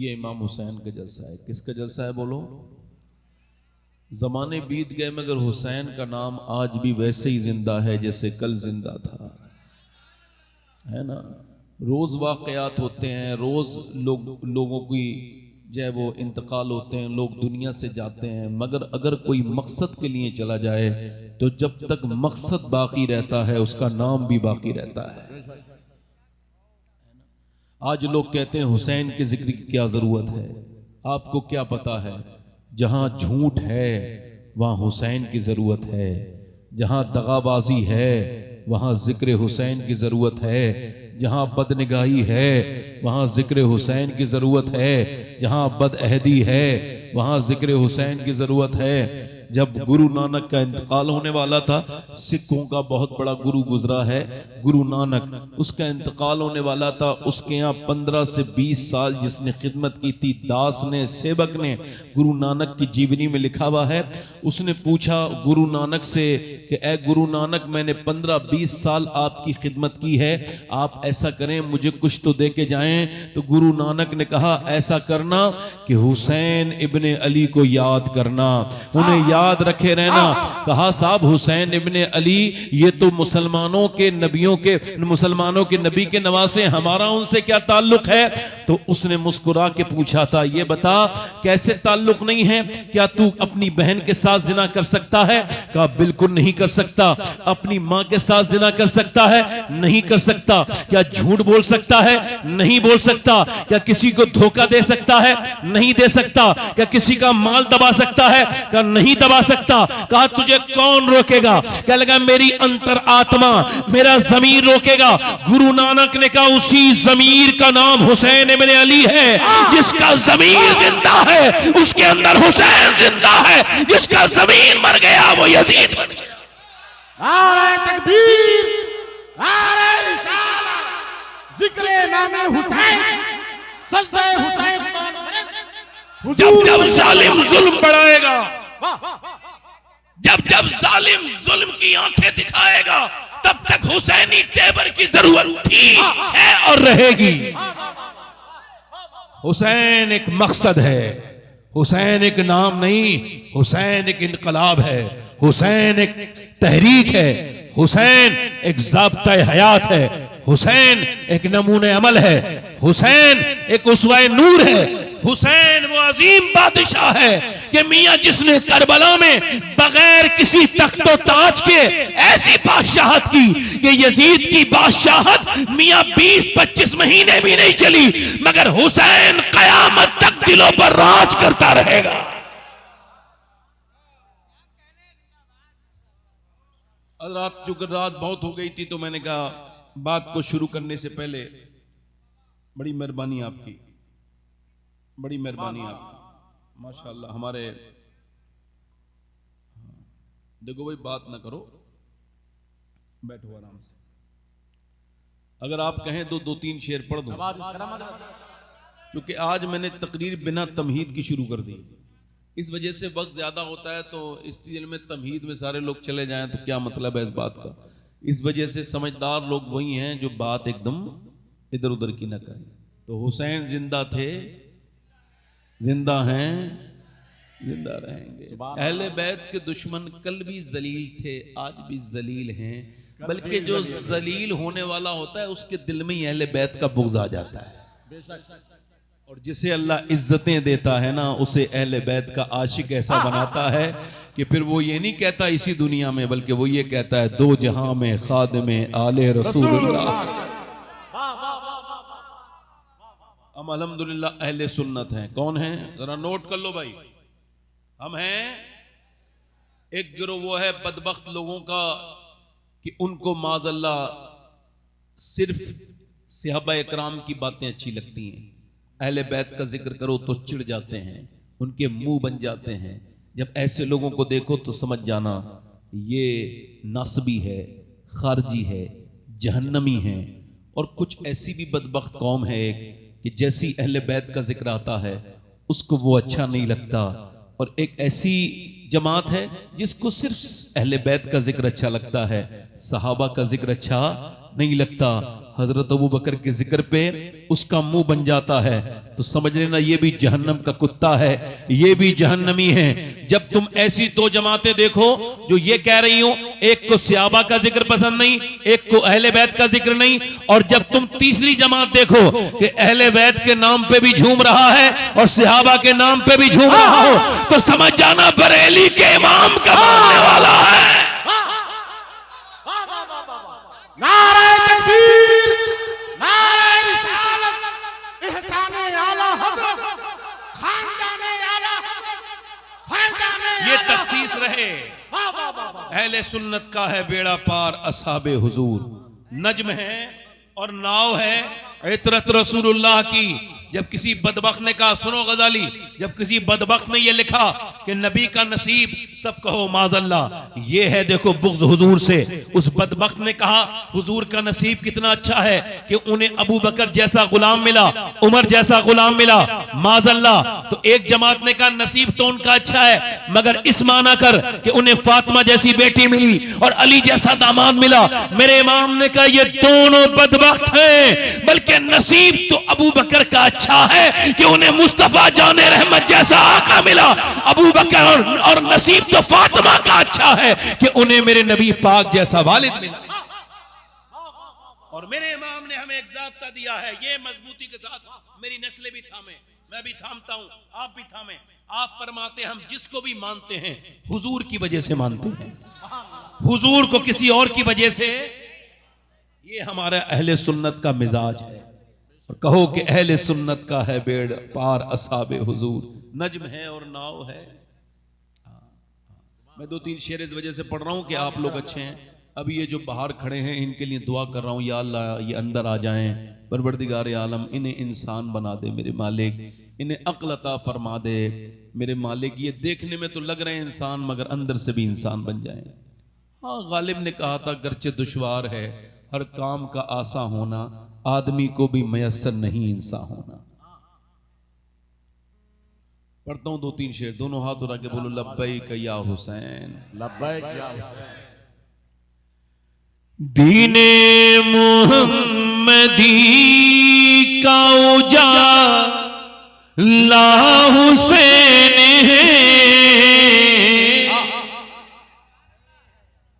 ये इमाम हुसैन का जलसा है। किसका जलसा है बोलो? जमाने बीत गए मगर हुसैन का नाम आज भी वैसे ही जिंदा है जैसे कल जिंदा था, है ना। रोज वाकयात होते हैं, रोज लोगों की जो है वो इंतकाल होते हैं, लोग दुनिया से जाते हैं, मगर अगर कोई मकसद के लिए चला जाए तो जब तक मकसद बाकी रहता है उसका नाम भी बाकी रहता है। आज लोग कहते हैं हुसैन के जिक्र की क्या जरूरत है। आपको क्या पता है, जहां झूठ है वहां हुसैन की जरूरत है, जहां दगाबाजी है वहां जिक्र हुसैन की जरूरत है, जहां बदनिगाही है वहां जिक्र हुसैन की जरूरत है, जहां बदअहदी है वहां जिक्र हुसैन की जरूरत है। जब गुरु नानक का इंतकाल होने वाला था, सिखों का बहुत बड़ा गुरु गुजरा है गुरु नानक, उसका इंतकाल होने वाला था। उसके यहाँ 15 से 20 साल जिसने खिदमत की थी, दास ने, सेवक ने, गुरु नानक की जीवनी में लिखा हुआ है। उसने पूछा गुरु नानक से कि ए गुरु नानक, मैंने 15-20 साल आपकी खिदमत की है, आप ऐसा करें मुझे कुछ तो दे के जाएं। तो गुरु नानक ने कहा ऐसा करना कि हुसैन इब्ने अली को याद करना, उन्हें याद रखे रहना। कहा साहब हुसैन इब्ने अली ये तो मुसलमानों के नबियों के, मुसलमानों के नबी के नवासे, हमारा उनसे क्या ताल्लुक है? तो उसने मुस्कुरा के पूछा था ये बता कैसे ताल्लुक नहीं है, क्या तू अपनी बहन के साथ जिना कर सकता है? कहा बिल्कुल नहीं कर सकता। अपनी मां के साथ जिना कर सकता है? नहीं कर सकता। क्या झूठ बोल सकता है? नहीं बोल सकता। क्या किसी को धोखा दे सकता है? नहीं दे सकता। क्या किसी का माल दबा सकता है? क्या नहीं दबा सकता। कहा तुझे कौन रोकेगा? क्या लगा मेरी अंतर आत्मा, मेरा जमीर रोकेगा। गुरु नानक ने कहा उसी जमीर का नाम हुसैन इब्ने अली है। जिसका जमीर जिंदा है उसके अंदर हुसैन जिंदा है, जिसका जमीर मर गया वो यजीद बन गया। नारे तकबीर, नारे रिसालत, जिक्र नामे हुसैन, सजदे हुसैन। जब जब जालिम जुल्म बढ़ाएगा, जब जब जालिम जुल्म की आंखें दिखाएगा, तब तक हुसैनी तेवर की जरूरत थी, है और रहेगी। हुसैन एक मकसद है, हुसैन एक नाम नहीं, हुसैन एक इनकलाब है, हुसैन एक तहरीक है, हुसैन एक ज़ाब्ता हयात है, हुसैन एक नमूने अमल है, हुसैन एक उसवाए नूर है। हुसैन वो अजीम बादशाह है कि मियां जिसने करबला में बगैर किसी तख्तो ताज के ऐसी बादशाहत की कि यजीद की बादशाहत मियां 20-25 महीने भी नहीं चली, मगर हुसैन कयामत तक दिलों पर राज करता रहेगा। रात चूंकि रात बहुत हो गई थी तो मैंने कहा बात को शुरू करने से पहले बड़ी मेहरबानी आपकी, बड़ी मेहरबानी आपकी, माशाअल्लाह। हमारे देखो भाई बात ना करो, बैठो आराम से। अगर आप कहें तो 2-3 शेर पढ़ दूं, क्योंकि आज मैंने तकरीर बिना तमहीद की शुरू कर दी। इस वजह से वक्त ज्यादा होता है, तो इस दिल में तमहीद में सारे लोग चले जाएं तो क्या मतलब है इस बात का। इस वजह से समझदार लोग वही हैं जो बात एकदम इधर उधर की ना करें। तो हुसैन जिंदा थे, जिंदा हैं, जिंदा रहेंगे। अहले बैत के दुश्मन कल भी जलील थे, आज भी जलील हैं, बल्कि जो जलील होने वाला होता है उसके दिल में ही अहले बैत का बुग़्ज़ आ जाता है। और जिसे अल्लाह इज्जतें देता है ना, उसे अहले बैत का आशिक ऐसा बनाता है कि फिर वो ये नहीं कहता इसी दुनिया में, बल्कि वो ये कहता है दो जहां में खादिमे आले रसूलुल्लाह। हम अल्हम्दुलिल्लाह अहले सुन्नत हैं। कौन हैं? जरा नोट कर लो भाई। हम हैं एक गिरोह वो है बदबख्त लोगों का कि उनको माज़अल्लाह सिर्फ सहाबा इकराम की बातें अच्छी लगती हैं, अहले बैत का जिक्र करो तो चिढ़ जाते हैं, उनके मुंह बन जाते हैं। जब ऐसे लोगों को देखो तो समझ जाना ये नासबी है, खारजी है, जहन्नमी है। और कुछ ऐसी भी बदबख्त कौम है एक कि जैसी अहले बैत का जिक्र आता है उसको वो अच्छा नहीं लगता, और एक ऐसी जमात है जिसको सिर्फ अहले बैत का जिक्र अच्छा लगता है, सहाबा का जिक्र अच्छा नहीं लगता। हजरत अबू बकर के जिक्र पे उसका मुंह बन जाता है, तो समझ लेना ये भी जहन्नम का कुत्ता है, ये भी जहन्नमी है। जब तुम ऐसी दो जमातें देखो जो ये कह रही हो, एक को सहाबा का जिक्र पसंद नहीं, एक को अहले बैत का जिक्र नहीं, और जब तुम तीसरी जमात देखो कि अहले बैत के नाम पे भी झूम रहा है और सहाबा के नाम पे भी झूम रहा हो, तो समझ जाना बरेली के इमाम का मानने वाला है। नारे तकबीर, नारे रिसालत, एहसाने आला हज़रत, खानदाने आला हज़रत, फैज़ाने ये आला तखसीस रहे। अहले सुन्नत का है बेड़ा पार असहाबे हुजूर, नज्म है और नाव है इतरत रसूलुल्लाह की। जब किसी बदबख्त ने कहा, सुनो गजाली, जब किसी बदबख्त ने यह लिखा कि नबी का नसीब, सब कहो माज़ल्ला, ये है देखो बुग़्ज़ हुजूर से। उस बदबख्त ने कहा हुजूर का नसीब कितना अच्छा है कि उन्हें अबू बकर जैसा गुलाम मिला, उमर जैसा गुलाम मिला, माज़ल्ला। तो एक जमात ने कहा नसीब तो उनका अच्छा है, मगर इस माना कर कि उन्हें फातिमा जैसी बेटी मिली और अली जैसा दामाद मिला। मेरे इमाम ने कहा ये दोनों बदबख्त हैं, बल्कि नसीब तो अबू बकर का अच्छा है कि उन्हें मुस्तफा जाने रहमत जैसा आका मिला। अबू बकर और नसीब तो फातिमा का अच्छा है कि उन्हें मेरे नबी पाक जैसा वालिद मिला। और मेरे इमाम ने हमें एक ज़ाब्ता दिया है, ये मजबूती के साथ मेरी नस्लें भी थामे, मैं भी थामता हूं, आप भी थामे। आप फरमाते हैं हम जिसको भी मानते हैं हुजूर की वजह से मानते हैं, हुजूर को किसी और की वजह से। ये हमारा अहले सुन्नत का मिजाज है। और कहो कि अहले सुन्नत का है बेड़ पार असहाबे हुजूर, नज्म है और नाव है। मैं 2-3 शेर इस वजह से पढ़ रहा हूं कि आप लोग अच्छे हैं। अभी ये जो बाहर खड़े हैं इनके लिए दुआ कर रहा हूं, या अल्लाह ये अंदर आ जाएं, परवरदिगार आलम इन्हें इंसान बना दे मेरे मालिक, इन्हें अक्ल अता फरमा दे मेरे मालिक। ये देखने में तो लग रहे हैं इंसान, मगर अंदर से भी इंसान बन जाएं। हाँ, गालिब ने कहा था गर्चे दुश्वार है हर काम का आसा होना, आदमी को भी मयस्सर नहीं इंसान होना। पढ़ता हूं 2-3 शेर, दोनों हाथ उठा के बोलो लब्बैक या हुसैन, लब्बैक या हुसैन। दीने मुहम्मदी का उजाला हुसैन है,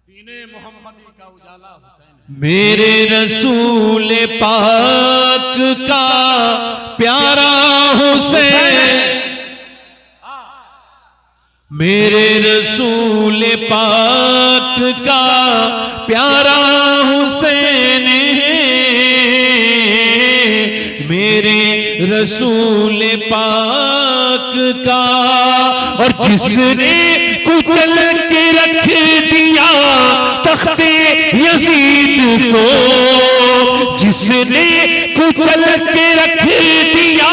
दीने मुहम्मदी का उजाला हुसैन, मेरे रसूल पाक का प्यारा हुसैन, मेरे रसूल पाक का प्यारा हुसैन है, मेरे रसूल पाक का। और जिसने कुचल के रख दिया तख्ते यजीद को, जिसने कुचल के रख दिया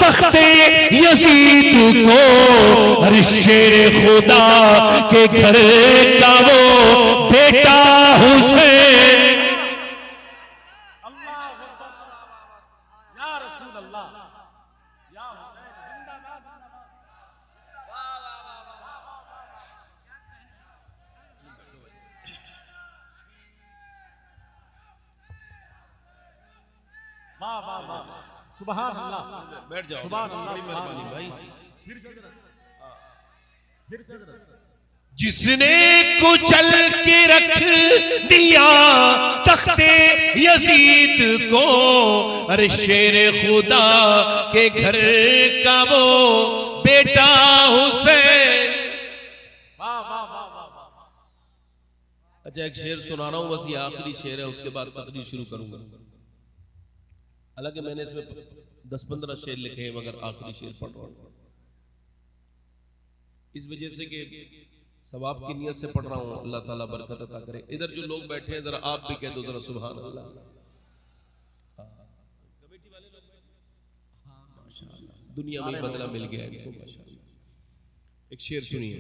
तख्ते यजीद को, अरे शेर खुदा के घर का वो बेटा हुसैन। अल्लाह अकबर, या रसूल अल्लाह, या हुसैन जिंदाबाद, जिंदाबाद। वाह वाह वाह, सुभान अल्लाह, बैठ जाओ, सुभान अल्लाह, बड़ी मेहरबानी भाई। फिर से जरा, फिर से जरा। जिसने कुचल के रख दिया तख्ते यजीद को, अरे शेर खुदा के घर का वो बेटा हुसैन। वाह वाह वाह वाह वाह। अच्छा, एक शेर सुना रहा हूं, बस ये आखिरी शेर है, उसके बाद तकरीर शुरू करूंगा। हालांकि मैंने इसमें 10-15 शेर लिखे हैं, मगर आखिरी शेर पढ़ रहा हूं इस वजह से कि सवाब की नियत से पढ़ रहा हूं। अल्लाह ताला बरकत अता करे। इधर जो लोग बैठे हैं जरा आप भी कह दो जरा सुभान अल्लाह। कमेटी वाले लोग माशाअल्लाह, दुनिया में बदला मिल गया इनको माशाअल्लाह। एक शेर सुनिए।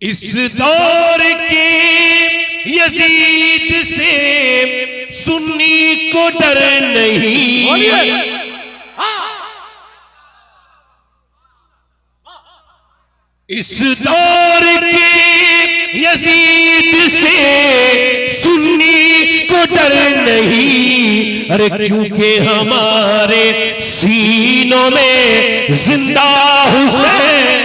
इस दौर के यजीद से सुन्नी को डर नहीं, इस दौर के यजीद से सुन्नी को डर नहीं, अरे क्योंकि हमारे सीनों में जिंदा हुसैन।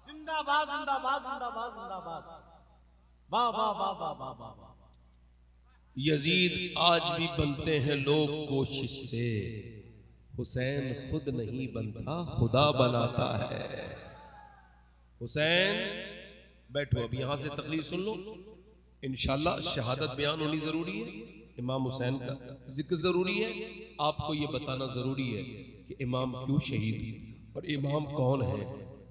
जिंदाबाद जिंदाबाद जिंदाबाद जिंदाबाद। वाह वाह वाह वाह वाह वाह वाह। यजीद आज भी बनते हैं लोग कोशिश से, हुसैन खुद नहीं बनता खुदा बनाता है। हुसैन बैठो, अब यहां से तकरीर सुन लो, इंशाल्लाह शहादत बयान होनी जरूरी है, इमाम हुसैन का जिक्र जरूरी है। आपको ये बताना जरूरी है कि इमाम क्यों शहीद हुए और इमाम कौन है।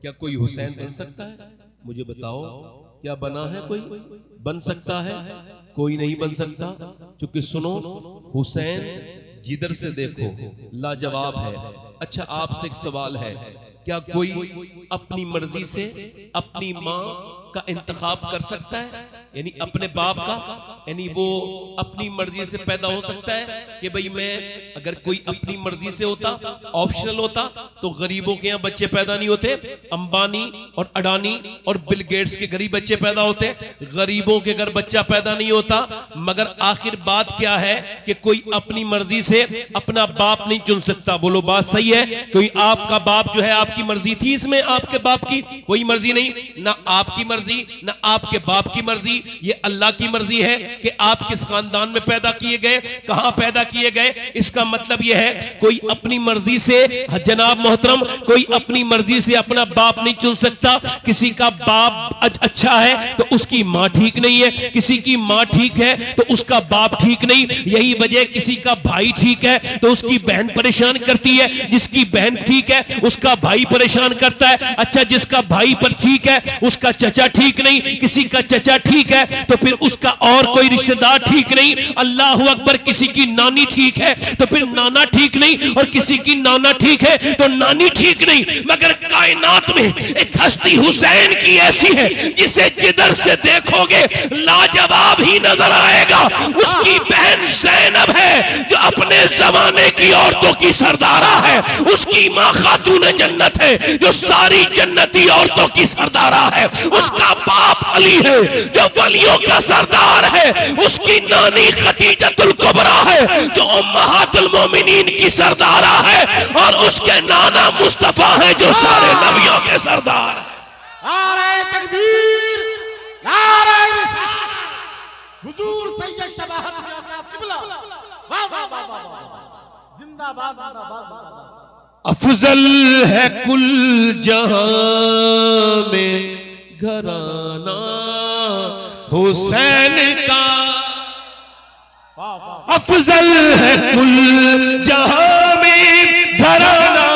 क्या कोई हुसैन बन सकता है? मुझे बताओ, क्या बना है? कोई बन सकता है? कोई नहीं बन सकता। क्योंकि सुनो, हुसैन जिधर से देखो लाजवाब है। अच्छा, आपसे एक सवाल है, क्या कोई अपनी मर्जी से अपनी माँ का इंतखाब कर सकता है? यानी अपने बाप का, यानी वो अपनी मर्जी से पैदा हो सकता है कि भाई मैं, अगर कोई अपनी मर्जी से होता, ऑप्शनल होता, तो गरीबों के यहाँ बच्चे पैदा नहीं होते। अंबानी और अडानी और बिल गेट्स के गरीब बच्चे पैदा होते, गरीबों के घर बच्चा पैदा नहीं होता। मगर आखिर बात क्या है कि कोई अपनी मर्जी से अपना बाप नहीं चुन सकता। बोलो बात सही है? कोई आपका बाप जो है, आपकी मर्जी थी इसमें? आपके बाप की कोई मर्जी नहीं, ना आपकी मर्जी ना आपके बाप की मर्जी। ये अल्लाह की मर्जी है कि आप किस खानदान में पैदा किए गए, कहां पैदा किए गए। इसका मतलब यह है कोई अपनी मर्जी से, जनाब मोहतरम, कोई अपनी मर्जी से अपना बाप नहीं चुन सकता। किसी का बाप अच्छा है तो उसकी मां ठीक नहीं है, किसी की मां ठीक है तो उसका बाप ठीक नहीं। यही वजह, किसी का भाई ठीक है तो उसकी बहन परेशान करती है, जिसकी बहन ठीक है उसका भाई परेशान करता है। अच्छा, जिसका भाई पर ठीक है उसका चचा ठीक नहीं, किसी का चचा ठीक है तो फिर उसका और कोई रिश्तेदार ठीक नहीं। अल्लाह अकबर, किसी की नानी ठीक है तो फिर नाना ठीक नहीं, और किसी की नाना ठीक है तो नानी ठीक नहीं। मगर कायनात में एक हस्ती हुसैन की ऐसी है जिसे जिधर से देखोगे लाजवाब ही नजर आएगा। उसकी बहन ज़ैनब है जो अपने जमाने की औरतों की सरदारा है। उसकी मां खातून जन्नत है जो सारी जन्नती औरतों की सरदारा है। उसका बाप अली है जो वलियों का सरदार है। उसकी नानी खदीजतुल कुबरा है जो उम्महातुल मोमिनीन की सरदारा है, और उसके नाना मुस्तफा है जो सारे नबियों के सरदार है। नारे तकबीर, नारे रिसालत, हुजूर सैयद शबाहत मियां साहब किबला। वाह वाह वाह वाह वाह। जिंदाबाद जिंदाबाद जिंदाबाद। अफजल है कुल जहां में घराना हुसैन का। अफजल है कुल जहां में घराना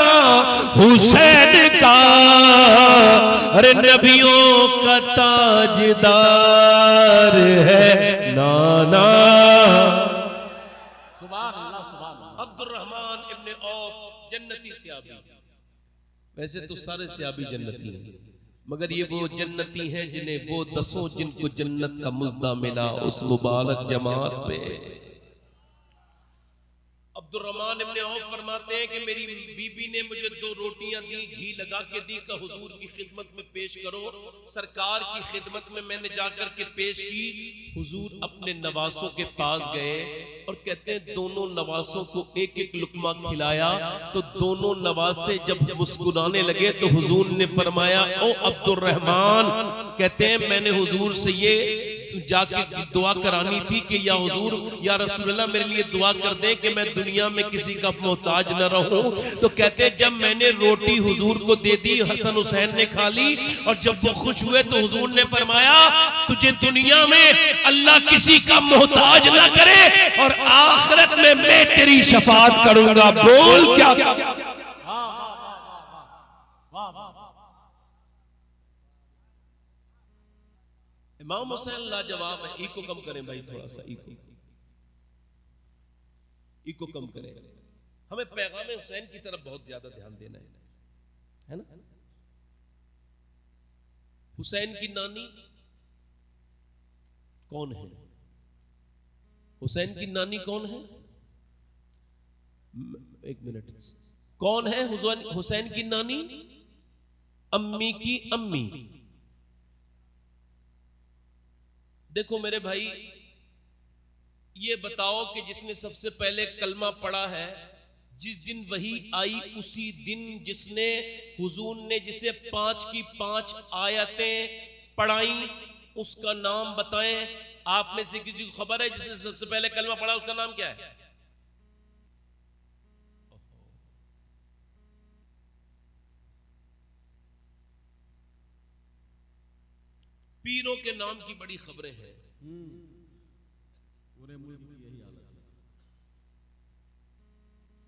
हुसैन का, अरे नबियों का ताजदार है नाना। सुभान अल्लाह सुभान अल्लाह। अब्दुर्रहमान इब्ने औफ जन्नती सियाबी। वैसे तो सारे सियाबी जन्नती हैं, मगर ये वो जन्नती हैं जिन्हें वो दसों जिनको जन्नत का मुज्दा मिला उस मुबारक जमात पे। अब्दुर्रहमान इब्ने औफ फरमाते हैं कि मेरी बीबी ने मुझे 2 रोटियां दी, घी लगा के दी, का हुजूर की खिदमत में पेश करो। सरकार की खिदमत में मैंने जाकर के पेश की। हुजूर अपने नवासों के पास गए और कहते हैं दोनों नवासों को एक एक लुकमा खिलाया। तो दोनों नवासे जब मुस्कुराने लगे तो हुजूर ने फरमाया, ओ अब्दुर्रहमान, कहते हैं मैंने हुजूर से ये जाके दुआ करानी थी कि या हुजूर, या रसूलल्लाह, मेरे लिए दुआ कर दे कि मैं दुनिया में किसी का मोहताज न रहूं। तो कहते जब मैंने रोटी हुजूर को दे दी, हसन हुसैन ने खा ली, और जब वो खुश हुए तो हुजूर ने फरमाया, तुझे दुनिया में अल्लाह किसी का मोहताज ना करे और आखिरत में मैं तेरी शफाअत करूंगा। बोल क्या? इमाम हुसैन लाजवाब है। इको कम करें भाई, थोड़ा सा इको कम करें। हमें पैगाम हुसैन की तरफ बहुत ज्यादा ध्यान देना है ना। हुसैन की नानी कौन है? हुसैन की नानी कौन है? एक मिनट, कौन है हुसैन की नानी? अम्मी की अम्मी। देखो मेरे भाई, ये बताओ कि जिसने सबसे पहले कलमा पढ़ा है, जिस दिन वही आई उसी दिन जिसने हुजूर ने जिसे 5 की 5 आयतें पढ़ाई, उसका नाम बताएं। आप में से किसी को खबर है जिसने सबसे पहले कलमा पढ़ा, उसका नाम क्या है? पीरों के नाम की बड़ी खबरें हैं। पूरे मुल्क की यही हालत है।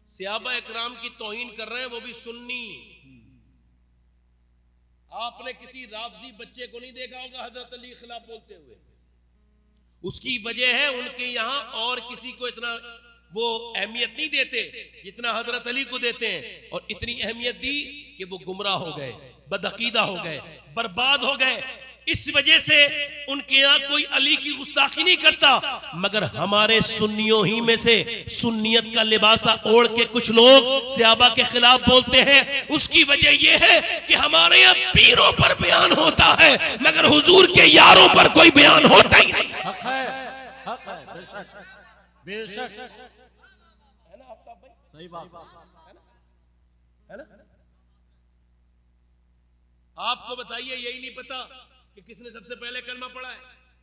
सहाबा इकराम की तौहीन कर रहे हैं, वो भी सुन्नी। आपने किसी राफजी बच्चे को नहीं देखा होगा हजरत अली के खिलाफ बोलते हुए। उसकी वजह है उनके यहां और किसी को इतना वो अहमियत नहीं देते जितना हजरत अली को देते हैं, और इतनी अहमियत दी कि वो गुमराह हो गए, बदअकीदा हो गए, बर्बाद हो गए। इस वजह से उनके यहां कोई अली की गुस्ताखी नहीं करता, मगर हमारे सुन्नियों ही में से सुन्नियत का लिबासा ओढ़ के कुछ लोग सहाबा के खिलाफ बोलते हैं। उसकी वजह यह है कि हमारे यहां पीरों पर बयान होता है, मगर हुजूर के यारों पर कोई बयान होता ही नहीं। हक है, बेशक बेशक, है ना आफ्ताब भाई? सही बात है ना? आपको बताइए, यही नहीं पता कि किसने सबसे पहले कलमा पढ़ा है?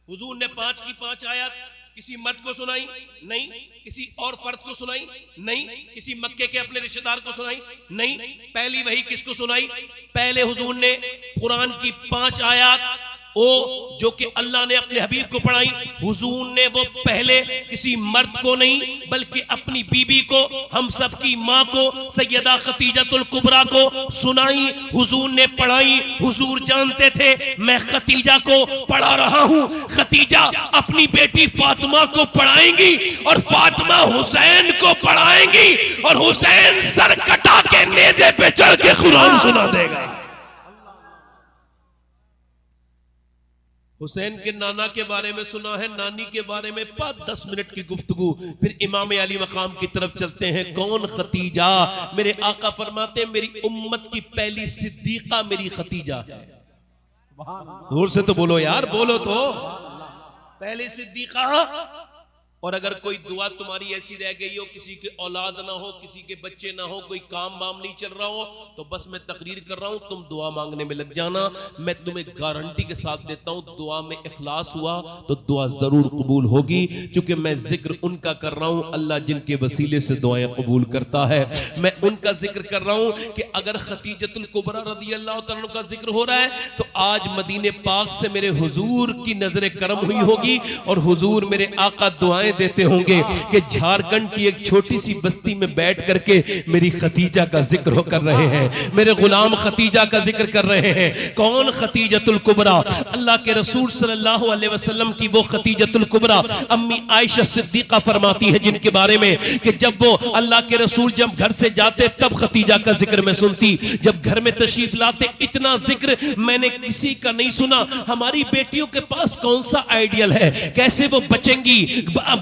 हुजूर ने 5 की 5 आयत किसी मर्द को सुनाई नहीं, किसी और फर्द को सुनाई नहीं, किसी मक्के के अपने रिश्तेदार को सुनाई नहीं। पहली वही किसको सुनाई? पहले हुजूर ने कुरान की 5 आयत ओ जो कि अल्लाह ने अपने हबीब को पढ़ाई, हुजूर ने वो पहले किसी मर्द को नहीं बल्कि अपनी बीबी को, हम सब की माँ को, सैयदा खतीजतुल कुबरा को सुनाई, हुजूर ने पढ़ाई। हुजूर जानते थे मैं खतीजा को पढ़ा रहा हूँ, खतीजा अपनी बेटी फातिमा को पढ़ाएंगी और फातिमा हुसैन को पढ़ाएंगी, और हुसैन सर कटा के नेज़े पे चढ़ के कुरान सुना देगा। हुसैन के नाना के बारे में सुना है, नानी के बारे में 5-10 मिनट की गुफ्तगू, फिर इमाम अली मकाम की तरफ चलते हैं। कौन खतीजा? मेरे आका फरमाते हैं मेरी उम्मत की पहली सिद्दीका मेरी खतीजा है। जोर से तो बोलो यार, बोलो तो। पहली सिद्दीका। और अगर कोई दुआ तुम्हारी ऐसी रह गई हो, किसी के औलाद ना हो, किसी के बच्चे ना हो, कोई काम वाम नहीं चल रहा हो, तो बस मैं तकरीर कर रहा हूं, तुम दुआ मांगने में लग जाना। मैं तुम्हें गारंटी के साथ देता हूं, दुआ में इखलास हुआ तो दुआ जरूर कबूल होगी। चूंकि मैं जिक्र उनका कर रहा हूं, अल्लाह जिनके वसीले से दुआएं कबूल करता है, मैं उनका जिक्र कर रहा हूं कि अगर खतीजतुल कुबरा रज़ी अल्लाह तआला अन्हा का जिक्र हो रहा है तो आज मदीने पाक से मेरे हुजूर की नजर करम हुई होगी, और हुजूर मेरे आका दुआएं देते होंगे कि झारखंड की एक छोटी सी बस्ती में बैठ करके मेरी खतीजा का जिक्र कर रहे हैं, मेरे गुलाम खतीजा का जिक्र कर रहे हैं। कौन? खतीजतुल कुबरा। अल्लाह के रसूल सल्लल्लाहु अलैहि वसल्लम की वो खतीजतुल कुबरा अम्मी आयशा सिद्दीका फरमाती है जिनके बारे में कि जब वो अल्लाह के रसूल जब घर से जाते तब खतीजा का जिक्र मैं सुनती, जब घर में तशरीफ लाते इतना जिक्र मैंने किसी का नहीं सुना। हमारी बेटियों के पास कौन सा आइडियल है, कैसे वो बचेंगी,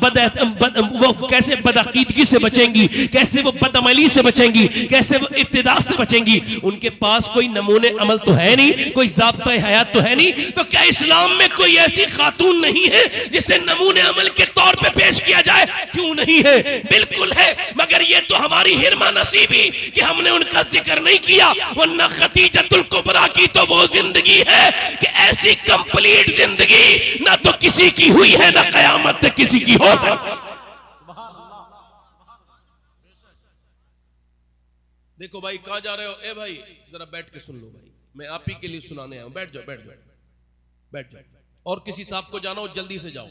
वो कैसे बदअकीदगी से बचेंगी, कैसे वो बदअमली से बचेंगी, कैसे वो इब्तिदा से बचेंगी? उनके पास कोई नमूने अमल तो है नहीं, कोई ज़ाब्ता हयात तो है नहीं। तो क्या इस्लाम में कोई ऐसी खातून नहीं है जिसे नमूने अमल के तौर पे पेश किया जाए? क्यों नहीं है? बिल्कुल है, मगर ये तो हमारी हिरमा नसीबी कि हमने उनका जिक्र नहीं किया। वरना खतीजतुल कुबरा की तो वो जिंदगी है कि ऐसी कंप्लीट जिंदगी ना तो किसी की हुई है ना कयामत तक किसी की हो सकती। देखो भाई, कहां जा रहे हो? ए भाई जरा बैठ के सुन लो भाई, मैं आप ही के लिए सुनाने आया हूं। बैठ जाओ, बैठ जाओ, बैठ जाओ। और किसी साहब को जाना हो जल्दी से जाओ,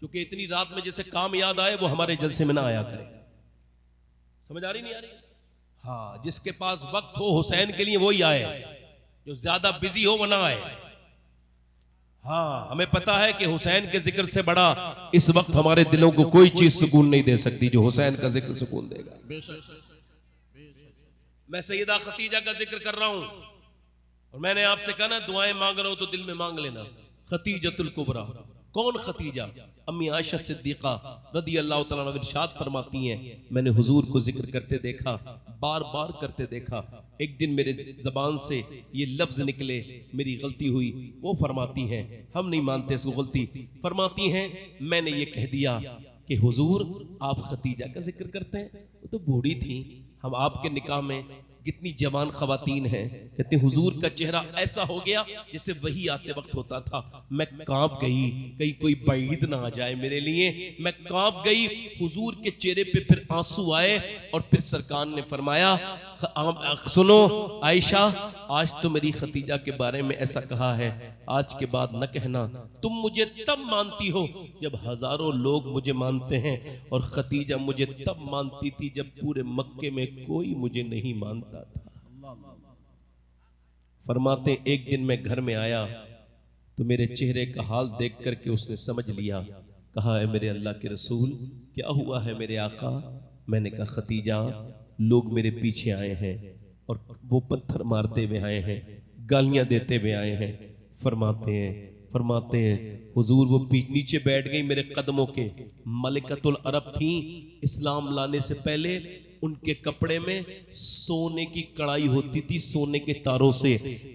क्योंकि इतनी रात में जैसे काम याद आए वो हमारे जलसे में ना आया करे। समझ आ रही नहीं आ रही? हाँ, जिसके पास वक्त हो हुसैन के लिए वही आए, जो ज्यादा बिजी हो वो ना आए। हाँ, हमें पता है कि हुसैन के जिक्र से बड़ा इस वक्त हमारे दिलों को कोई चीज सुकून नहीं दे सकती जो हुसैन का जिक्र सुकून देगा। मैं सैयदा खतीजा का जिक्र कर रहा हूं, और मैंने आपसे कहा ना दुआएं मांग रहा हूं तो दिल में मांग लेना। खतीजतुल कुबरा कौन खतीजा? अम्मी आयशा सिद्दीका रदी अल्लाह तआला अन्हा इरशाद फरमाती हैं, मैंने हुजूर को जिक्र करते देखा, बार बार करते देखा। एक दिन मेरे जबान से ये लफ्ज निकले, मेरी गलती हुई। वो फरमाती हैं, हम नहीं मानते इसको गलती। फरमाती हैं, मैंने ये कह दिया कि हुजूर आप खतीजा का जिक्र करते हैं, वो तो बूढ़ी थी, हम आपके निकाह में कितनी जवान खवातीन हैं। कहते हुजूर का चेहरा ऐसा हो गया जैसे वही आते वक्त होता था। मैं कांप गई, कहीं कोई बैद ना आ जाए मेरे लिए। मैं कांप गई। हुजूर के चेहरे पे फिर आंसू आए और फिर सरकार ने फरमाया, सुनो आयशा, आज तो मेरी खतीजा के बारे में ऐसा कहा है, आज के बाद न कहना। तुम मुझे तब मानती हो जब हजारों लोग मुझे मानते हैं, और खतीजा मुझे तब मानती थी जब पूरे मक्के में कोई मुझे नहीं मानता था। फरमाते एक दिन मैं घर में आया तो मेरे चेहरे का हाल देख करके उसने समझ लिया। कहा, है मेरे अल्लाह के रसूल, क्या हुआ है मेरे आका? मैंने कहा, खतीजा, लोग मेरे पीछे आए हैं और वो पत्थर मारते हुए आए हैं, गालियां देते हुए आए हैं। फरमाते हैं हुजूर वो नीचे बैठ गई मेरे कदमों के। मलिकतुल अरब थी, इस्लाम लाने से पहले उनके कपड़े में सोने की कढ़ाई होती थी, सोने के तारों से।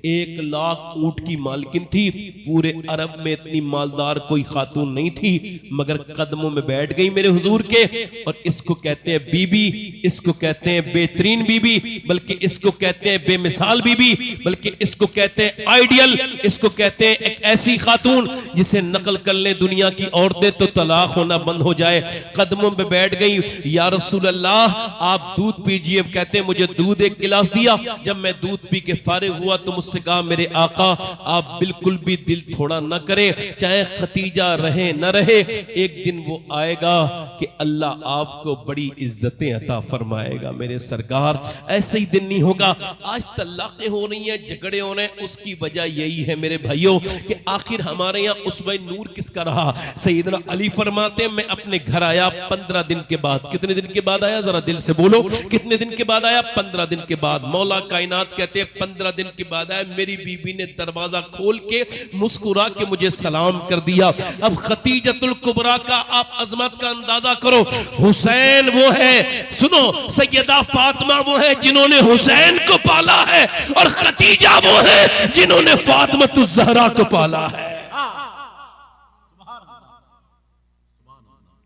1 लाख ऊंट की मालकिन थी। पूरे अरब में इतनी मालदार कोई खातून नहीं थी, मगर कदमों में बैठ गई मेरे हुजूर के। और इसको कहते हैं बीबी, इसको कहते हैं बेहतरीन बीबी, बल्कि इसको कहते हैं बेमिसाल बीबी, बल्कि इसको कहते हैं आइडियल, इसको कहते हैं एक ऐसी खातून जिसे नकल कर ले दुनिया की औरतें तो तलाक होना बंद हो जाए। कदमों में बैठ गई, या रसूल अल्लाह आप दूध पीजिए। कहते हैं मुझे दूध 1 गिलास दिया। जब मैं दूध पी के फारिग हुआ तो मुझसे कहा, मेरे आका आप बिल्कुल भी दिल थोड़ा न करें, चाहे खतीजा रहे न रहे, एक दिन वो आएगा कि अल्लाह आपको बड़ी इज्जतें अता फरमाएगा मेरे सरकार। ऐसे ही दिन नहीं होगा। आज तलाक़ें हो रही हैं, झगड़े हो रहे हैं, उसकी वजह यही है मेरे भाइयों कि आखिर हमारे यहाँ उसवे नूर किसका रहा। सैयदना अली फरमाते हैं, मैं अपने घर आया 15 दिन के बाद। कितने दिन के बाद आया, जरा दिल से बोलो, कितने दिन के बाद आया? 15 दिन के बाद। मौला कायनात कहते हैं 15 दिन के बाद आया। मेरी बीबी ने दरवाजा खोल के मुस्कुरा के मुझे सलाम कर दिया। अब खतीजतुल कुबरा का आप अजमत का अंदाजा करो। हुसैन वो है, सुनो, सैयदा फातिमा वो है जिन्होंने हुसैन को पाला है, और खतीजा वो है जिन्होंने फातिमा ज़हरा को पाला है।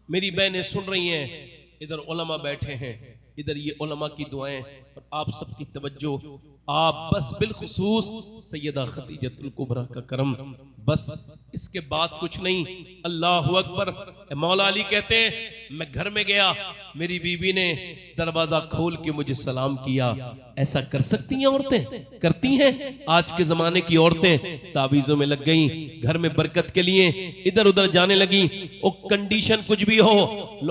मेरी बहनें सुन रही हैं, इधर उलमा बैठे हैं, इधर ये उलमा की दुआएं और आप सबकी तवज्जो। आप बस बिलखुसूस सैयदा खतीजतुल कुबरा का करम, बस इसके बाद कुछ नहीं। अल्लाह अकबर। मौला अली कहते हैं, मैं घर में गया, मेरी बीवी ने दरवाजा खोल के मुझे सलाम किया। ऐसा कर सकती हैं औरतें? करती हैं। आज के जमाने की औरतें तावीज़ों में लग गई, घर में बरकत के लिए इधर उधर जाने लगी। वो कंडीशन कुछ भी हो,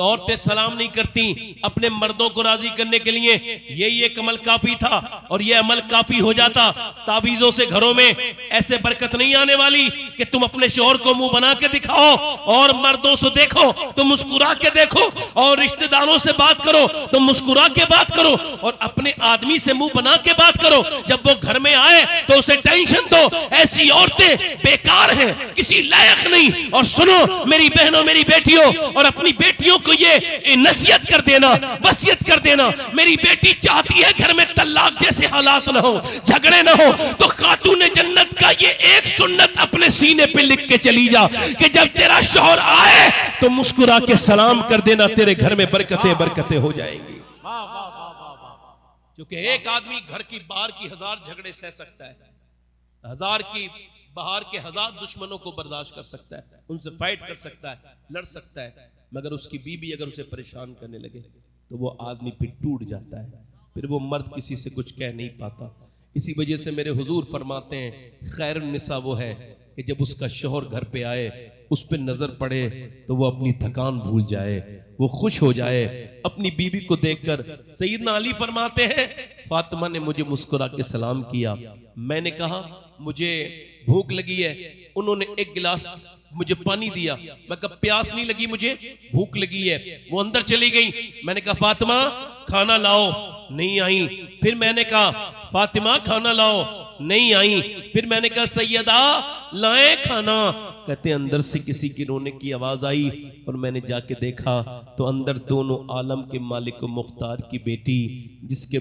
औरतें सलाम नहीं करती अपने मर्दों को राजी करने के लिए। यही एक अमल काफी था, और यह अमल काफी हो जाता। तावीज़ों से घरों में ऐसे बरकत नहीं आने वाली कि तुम अपने शौहर को मुंह बना के दिखाओ, और मर्दों से देखो तो मुस्कुरा के देखो, और रिश्तेदारों से बात करो तो मुस्कुरा के बात करो, और अपने आदमी से मुंह बना के बात करो। जब वो घर में आए तो उसे टेंशन दो। ऐसी औरतें बेकार हैं, किसी लायक नहीं। और सुनो मेरी बहनों, मेरी बेटियों, और अपनी बेटियों को ये नसीहत कर देना, वसीयत कर देना। मेरी बेटी चाहती है घर में तलाक जैसे हालात ना हो, झगड़े ना हो, तो खातून जन्नत का ये एक सुन्नत अपने सीने पे लिख के चली जा कि जब तेरा शौहर आए तो मुस्कुरा के सलाम कर देना, तेरे घर में बरकतें बरकतें हो जाएंगी। क्योंकि एक आदमी घर की बाहर की 1000 झगड़े सह सकता है, 1000 की बाहर के 1000 दुश्मनों को बर्दाश्त कर सकता है, उनसे फाइट कर सकता है, लड़ सकता है, मगर उसकी बीवी अगर उसे परेशान करने लगे तो वो आदमी फिर टूट जाता है, फिर वो मर्द किसी से कुछ कह नहीं पाता। इसी वजह से मेरे हुजूर फरमाते हैं, खैरुन निसा वो है कि जब उसका शौहर घर पे आए, उस पर नजर पड़े तो वो अपनी थकान भूल जाए, वो खुश हो जाए अपनी बीवी को देखकर। सैयदना अली फरमाते हैं, फातिमा ने मुझे मुस्कुरा के सलाम किया। मैंने कहा मुझे भूख लगी है, उन्होंने 1 गिलास मुझे पानी दिया। मैं कहा प्यास नहीं लगी, मुझे भूख लगी है। वो अंदर चली गई। मैंने कहा फातिमा खाना लाओ, नहीं आई। फिर मैंने कहा फातिमा खाना लाओ, नहीं आई। फिर मैंने कहा सैयदा लाए खाना, कहते अंदर से किसी की रोने की आवाज आई और मैंने जाके देखा तो अंदर दोनों आलम के मालिक मुख्तार की बेटी, जिसके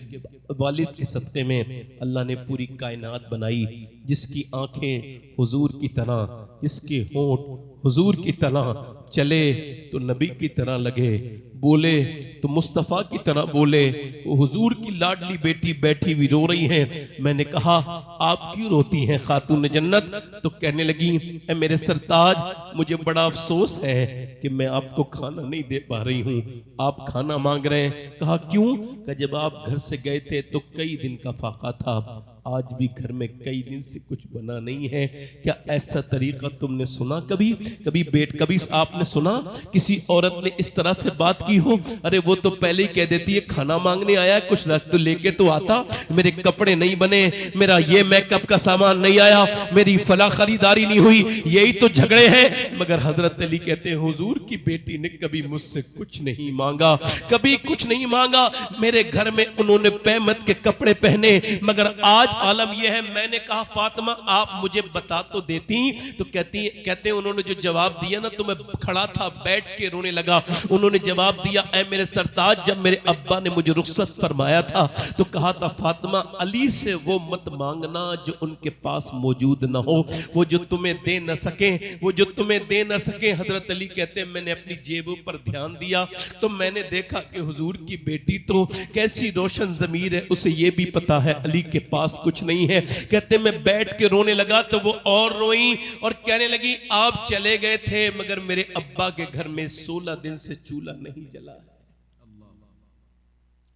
वालिद के सत्ते में अल्लाह ने पूरी कायनात बनाई, जिसकी आंखें हुजूर की तरह, जिसके होंठ हुजूर की तरह, चले तो नबी की तरह लगे, बोले तो मुस्तफ़ा की तरह बोले, वो हुजूर की लाडली बेटी बैठी हुई रो रही है। मैंने कहा आप क्यों रोती हैं खातून जन्नत? तो कहने लगी ए मेरे सरताज, मुझे बड़ा अफसोस है कि मैं आपको खाना नहीं दे पा रही हूँ, आप खाना मांग रहे हैं। कहा क्यों? कि जब आप घर से गए थे तो कई दिन का फाका था, आज भी घर में कई दिन से कुछ बना नहीं है। क्या ऐसा तरीका तुमने सुना कभी? कभी आपने सुना किसी औरत ने इस तरह से बात की हो? अरे वो तो पहले ही कह देती है खाना मांगने आया, कुछ रख तो लेके तो आता, मेरे कपड़े नहीं बने, मेरा ये मेकअप का सामान नहीं आया, मेरी फला खरीदारी नहीं हुई, यही तो झगड़े हैं। मगर हजरत अली कहते हैं हुजूर की बेटी ने कभी मुझसे कुछ नहीं मांगा, कभी कुछ नहीं मांगा। मेरे घर में उन्होंने पैमत के कपड़े पहने, मगर आज आलम यह है। मैंने कहा फातिमा आप मुझे बता तो देती, तो कहते उन्होंने जो जवाब दिया ना, तो मैं खड़ा था, बैठ के रोने लगा। उन्होंने जवाब दिया ऐ मेरे सरताज, जब मेरे अब्बा ने मुझे रुखसत फरमाया था तो कहा था फातिमा अली से वो मत मांगना जो उनके पास मौजूद ना हो, वो जो तुम्हें दे न सके, वो जो तुम्हें दे न सके। हजरत अली कहते हैं मैंने अपनी जेबों पर ध्यान दिया तो मैंने देखा कि हुजूर की बेटी तो कैसी रोशन ज़मीर है, उसे ये भी पता है अली के पास कुछ नहीं है। कहते मैं बैठ के रोने लगा तो वो और रोई और कहने लगी आप चले गए थे मगर मेरे अब्बा के घर में 16 दिन से चूल्हा नहीं जला है।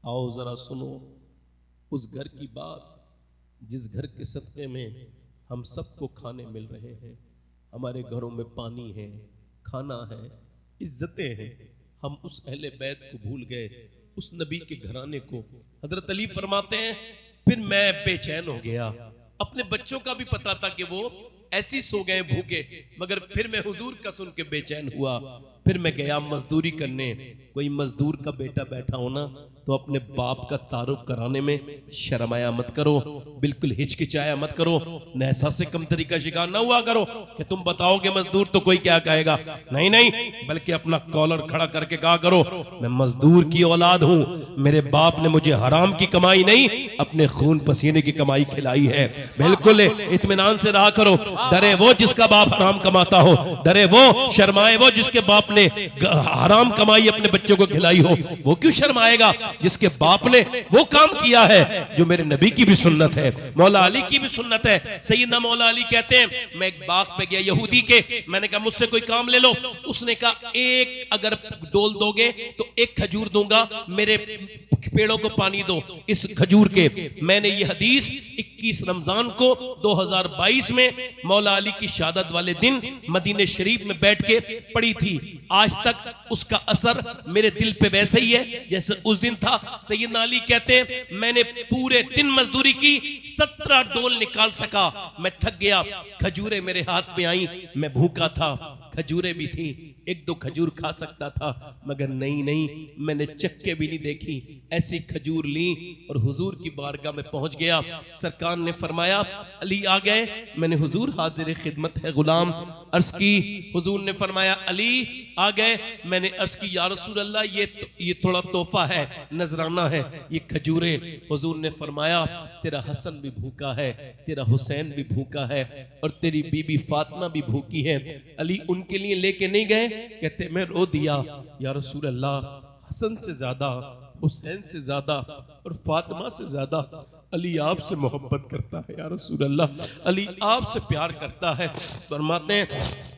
आओ जरा सुनो उस घर की बात, जिस घर के सत्ते में हम सबको खाने मिल रहे हैं, हमारे घरों में पानी है, खाना है, इज्जतें हैं। हम उस अहले बैत को भूल गए, उस नबी के घराने को। हजरत अली फरमाते हैं फिर मैं बेचैन हो गया। अपने बच्चों का भी पता था कि वो ऐसी सो गए भूखे, मगर फिर मैं हुजूर का सुन के बेचैन हुआ। फिर मैं गया मजदूरी करने। कोई मजदूर का बेटा बैठा हो ना तो अपने बाप का तारुफ कराने में शर्माया मत करो, बिल्कुल हिचकिचाया मत करो, नहसा से कम तरीका शिकार ना हुआ करो कि तुम बताओगे मजदूर तो कोई क्या कहेगा। नहीं नहीं, बल्कि अपना कॉलर खड़ा करके कहा करो मैं मजदूर की औलाद हूं, मेरे बाप ने मुझे हराम की कमाई नहीं अपने खून पसीने की कमाई खिलाई है। बिल्कुल इत्मीनान से रहा करो। डरे वो जिसका बाप हराम कमाता हो, डरे वो, शर्माए वो जिसके बाप ने हराम कमाई अपने बच्चों को खिलाई हो। वो क्यों शर्माएगा जिसके बाप ने वो काम किया है जो मेरे नबी की भी सुन्नत है, मौला अली की भी सुन्नत है। सैयदना मौला अली कहते हैं मैं एक बाग पे गया यहूदी के, मैंने कहा मुझसे कोई काम ले लो। उसने कहा एक अगर डोल दोगे तो एक खजूर दूंगा, मेरे पेड़ों को पानी दो इस खजूर के। मैंने ये हदीस 21 रमजान को 2022 में मौला अली की शहादत वाले दिन मदीने शरीफ में बैठ के पढ़ी थी। आज तक उसका असर मेरे दिल पे वैसे ही है जैसे उस दिन था। सैयदना अली कहते हैं मैंने पूरे दिन मजदूरी की, 17 डोल निकाल सका, मैं थक गया। खजूरें मेरे हाथ में आई, मैं भूखा था, खजूरें भी थी, एक दो खजूर खा सकता था, मगर नहीं, मैंने चक्के भी नहीं देखी, ऐसी खजूर ली और हुजूर की बारगाह में पहुंच गया। सरकार ने फरमाया अली आ गए। मैंने हुजूर हाजिर खिदमत है गुलाम अर्ज की। हुजूर ने फरमाया अली आ गए। मैंने अर्ज की या रसूल अल्लाह ये थोड़ा तोहफा है, नजराना है, ये खजूरें। हुजूर ने फरमाया तेरा हसन भी भूखा है, तेरा हुसैन भी भूखा है और तेरी बीबी फातिमा भी भूखी है। अली उनके लिए लेके नहीं गए। कहते मैं रो दिया या रसूल अल्लाह, हसन से ज्यादा, हुसैन से ज्यादा और फातिमा से ज्यादा अली आपसे मोहब्बत करता है या रसूल अल्लाह, अली आपसे प्यार करता है। फरमाते हैं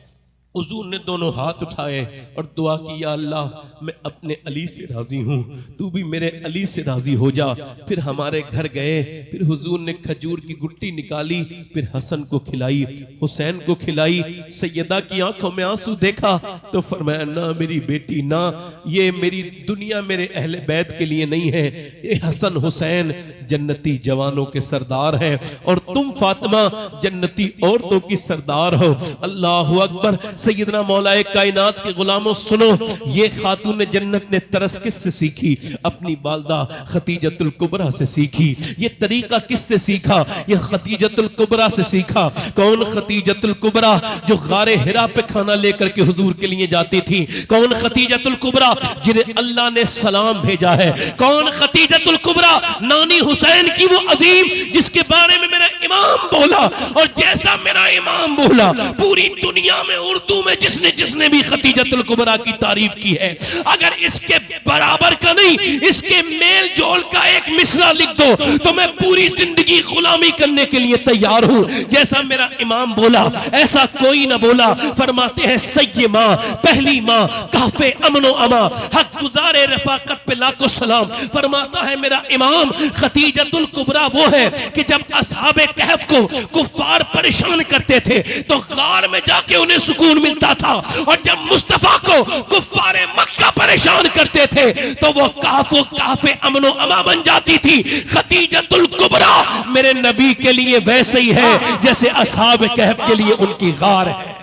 हुजूर ने दोनों हाथ उठाए और दुआ की या अल्लाह मैं अपने अली से राजी हूँ, तू भी मेरे अली से राजी हो जा। फिर हमारे घर गए, फिर हुजूर ने खजूर की गुट्टी निकाली, फिर हसन को खिलाई, हुसैन को खिलाई। सैयदा की आंखों में आंसू देखा तो फरमाया ना मेरी बेटी ना, ये मेरी दुनिया मेरे अहले बैत के लिए नहीं है, ये हसन हुसैन जन्नती जवानों के सरदार हैं और तुम फातिमा जन्नती औरतों की सरदार हो। अल्लाह अकबर। सैयदना मौलाए कायनात के गुलामों सुनो, ये खातून जन्नत ने तरस किससे सीखी? अपनी वालदा खतीजतुल कुबरा से सीखी। ये तरीका किससे सीखा? ये खतीजतुल कुबरा से सीखा। कौन खतीजतुल कुबरा? जो गारे हिरा पे खाना लेकर के हुजूर के लिए जाती थी। कौन खतीजतुल कुबरा? जिन्हें अल्लाह ने सलाम भेजा है। कौन खतीजतुल कुबरा? नानी हुसैन की वो अजीम जिसके बारे में मेरा इमाम बोला, और जैसा मेरा इमाम बोला पूरी दुनिया में उर्दू में जिसने जिसने भी खतीजतुल कुबरा की तारीफ की है, अगर इसके बराबर का नहीं, इसके मेल जोल का एक मिसरा लिख दो तो मैं पूरी जिंदगी गुलामी करने के लिए तैयार हूं। जैसा मेरा इमाम बोला ऐसा कोई ना बोला। फरमाते हैं सैय्ये माँ, पहली माँ, काफे अमनो अमा, हक गुजारे रफाकत पे लाखों सलाम। फरमाता है मेरा इमाम खतीजतुल कुबरा वो है कि जब असहाबे कहफ को कुफ्फार परेशान करते थे तो गार में जाके उन्हें सुकून मिलता था, और जब मुस्तफा को कुफ्फारे मक्का परेशान करते थे तो वो काफे अमनो अमा बन जाती थी। खतीजतुल कुबरा मेरे नबी के लिए वैसे ही है जैसे असहाबे कहफ के लिए उनकी गार है।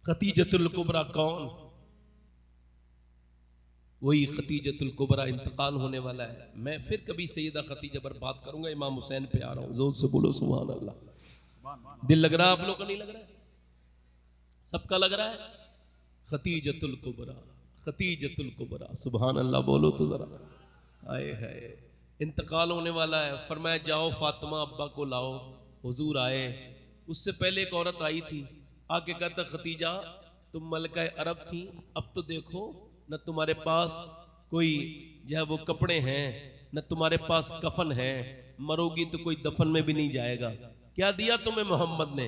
खतीजतुल कुबरा कौन? वही खतीजतुल कुबरा इंतकाल होने वाला है। मैं फिर कभी सैयदा खतीजा पर बात करूंगा। इमाम हुसैन पे आ रहा हूं, जोर से बोलो सुभान अल्लाह। दिल लग रहा है आप लोग का? नहीं लग रहा है? सबका लग रहा है। खतीजतुल कुबरा, खतीजतुल कुबरा, सुभान अल्लाह बोलो तो जरा। आए है इंतकाल होने वाला है। फरमाया जाओ फातिमा अब्बा को लाओ। हुजूर आए। उससे पहले एक औरत आई थी, आके कहता खतीजा तुम मलका अरब थी, अब तो देखो न तुम्हारे पास कोई जो है वो कपड़े हैं, न तुम्हारे पास कफन है, मरोगी तो कोई दफन में भी नहीं जाएगा, क्या दिया तुम्हें मोहम्मद ने?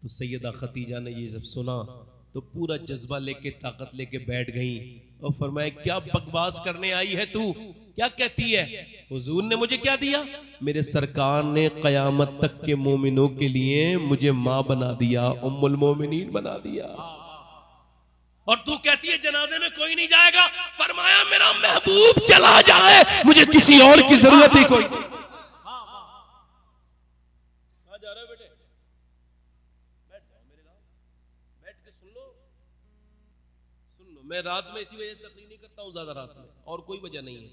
तो सैयदा खतीजा ने ये जब सुना तो पूरा जज्बा लेके ताकत लेके बैठ गई और फरमाया क्या बकवास करने आई है तू? क्या कहती है? हुजूर ने मुझे क्या दिया? मेरे सरकार ने कयामत तक के मोमिनों के लिए मुझे माँ बना दिया, उम्मुल मोमिनीन बना दिया। और तू कहती है जनाजे में कोई नहीं जाएगा। फरमाया मेरा महबूब चला जाए, मुझे किसी और की जरूरत ही कोई। कहां जा रहे हो बेटे? बैठ जाओ मेरे साथ, बैठ के सुन लो, सुन लो। मैं रात में इसी वजह से तकरीर नहीं करता हूँ ज्यादा रात में, और कोई वजह नहीं है।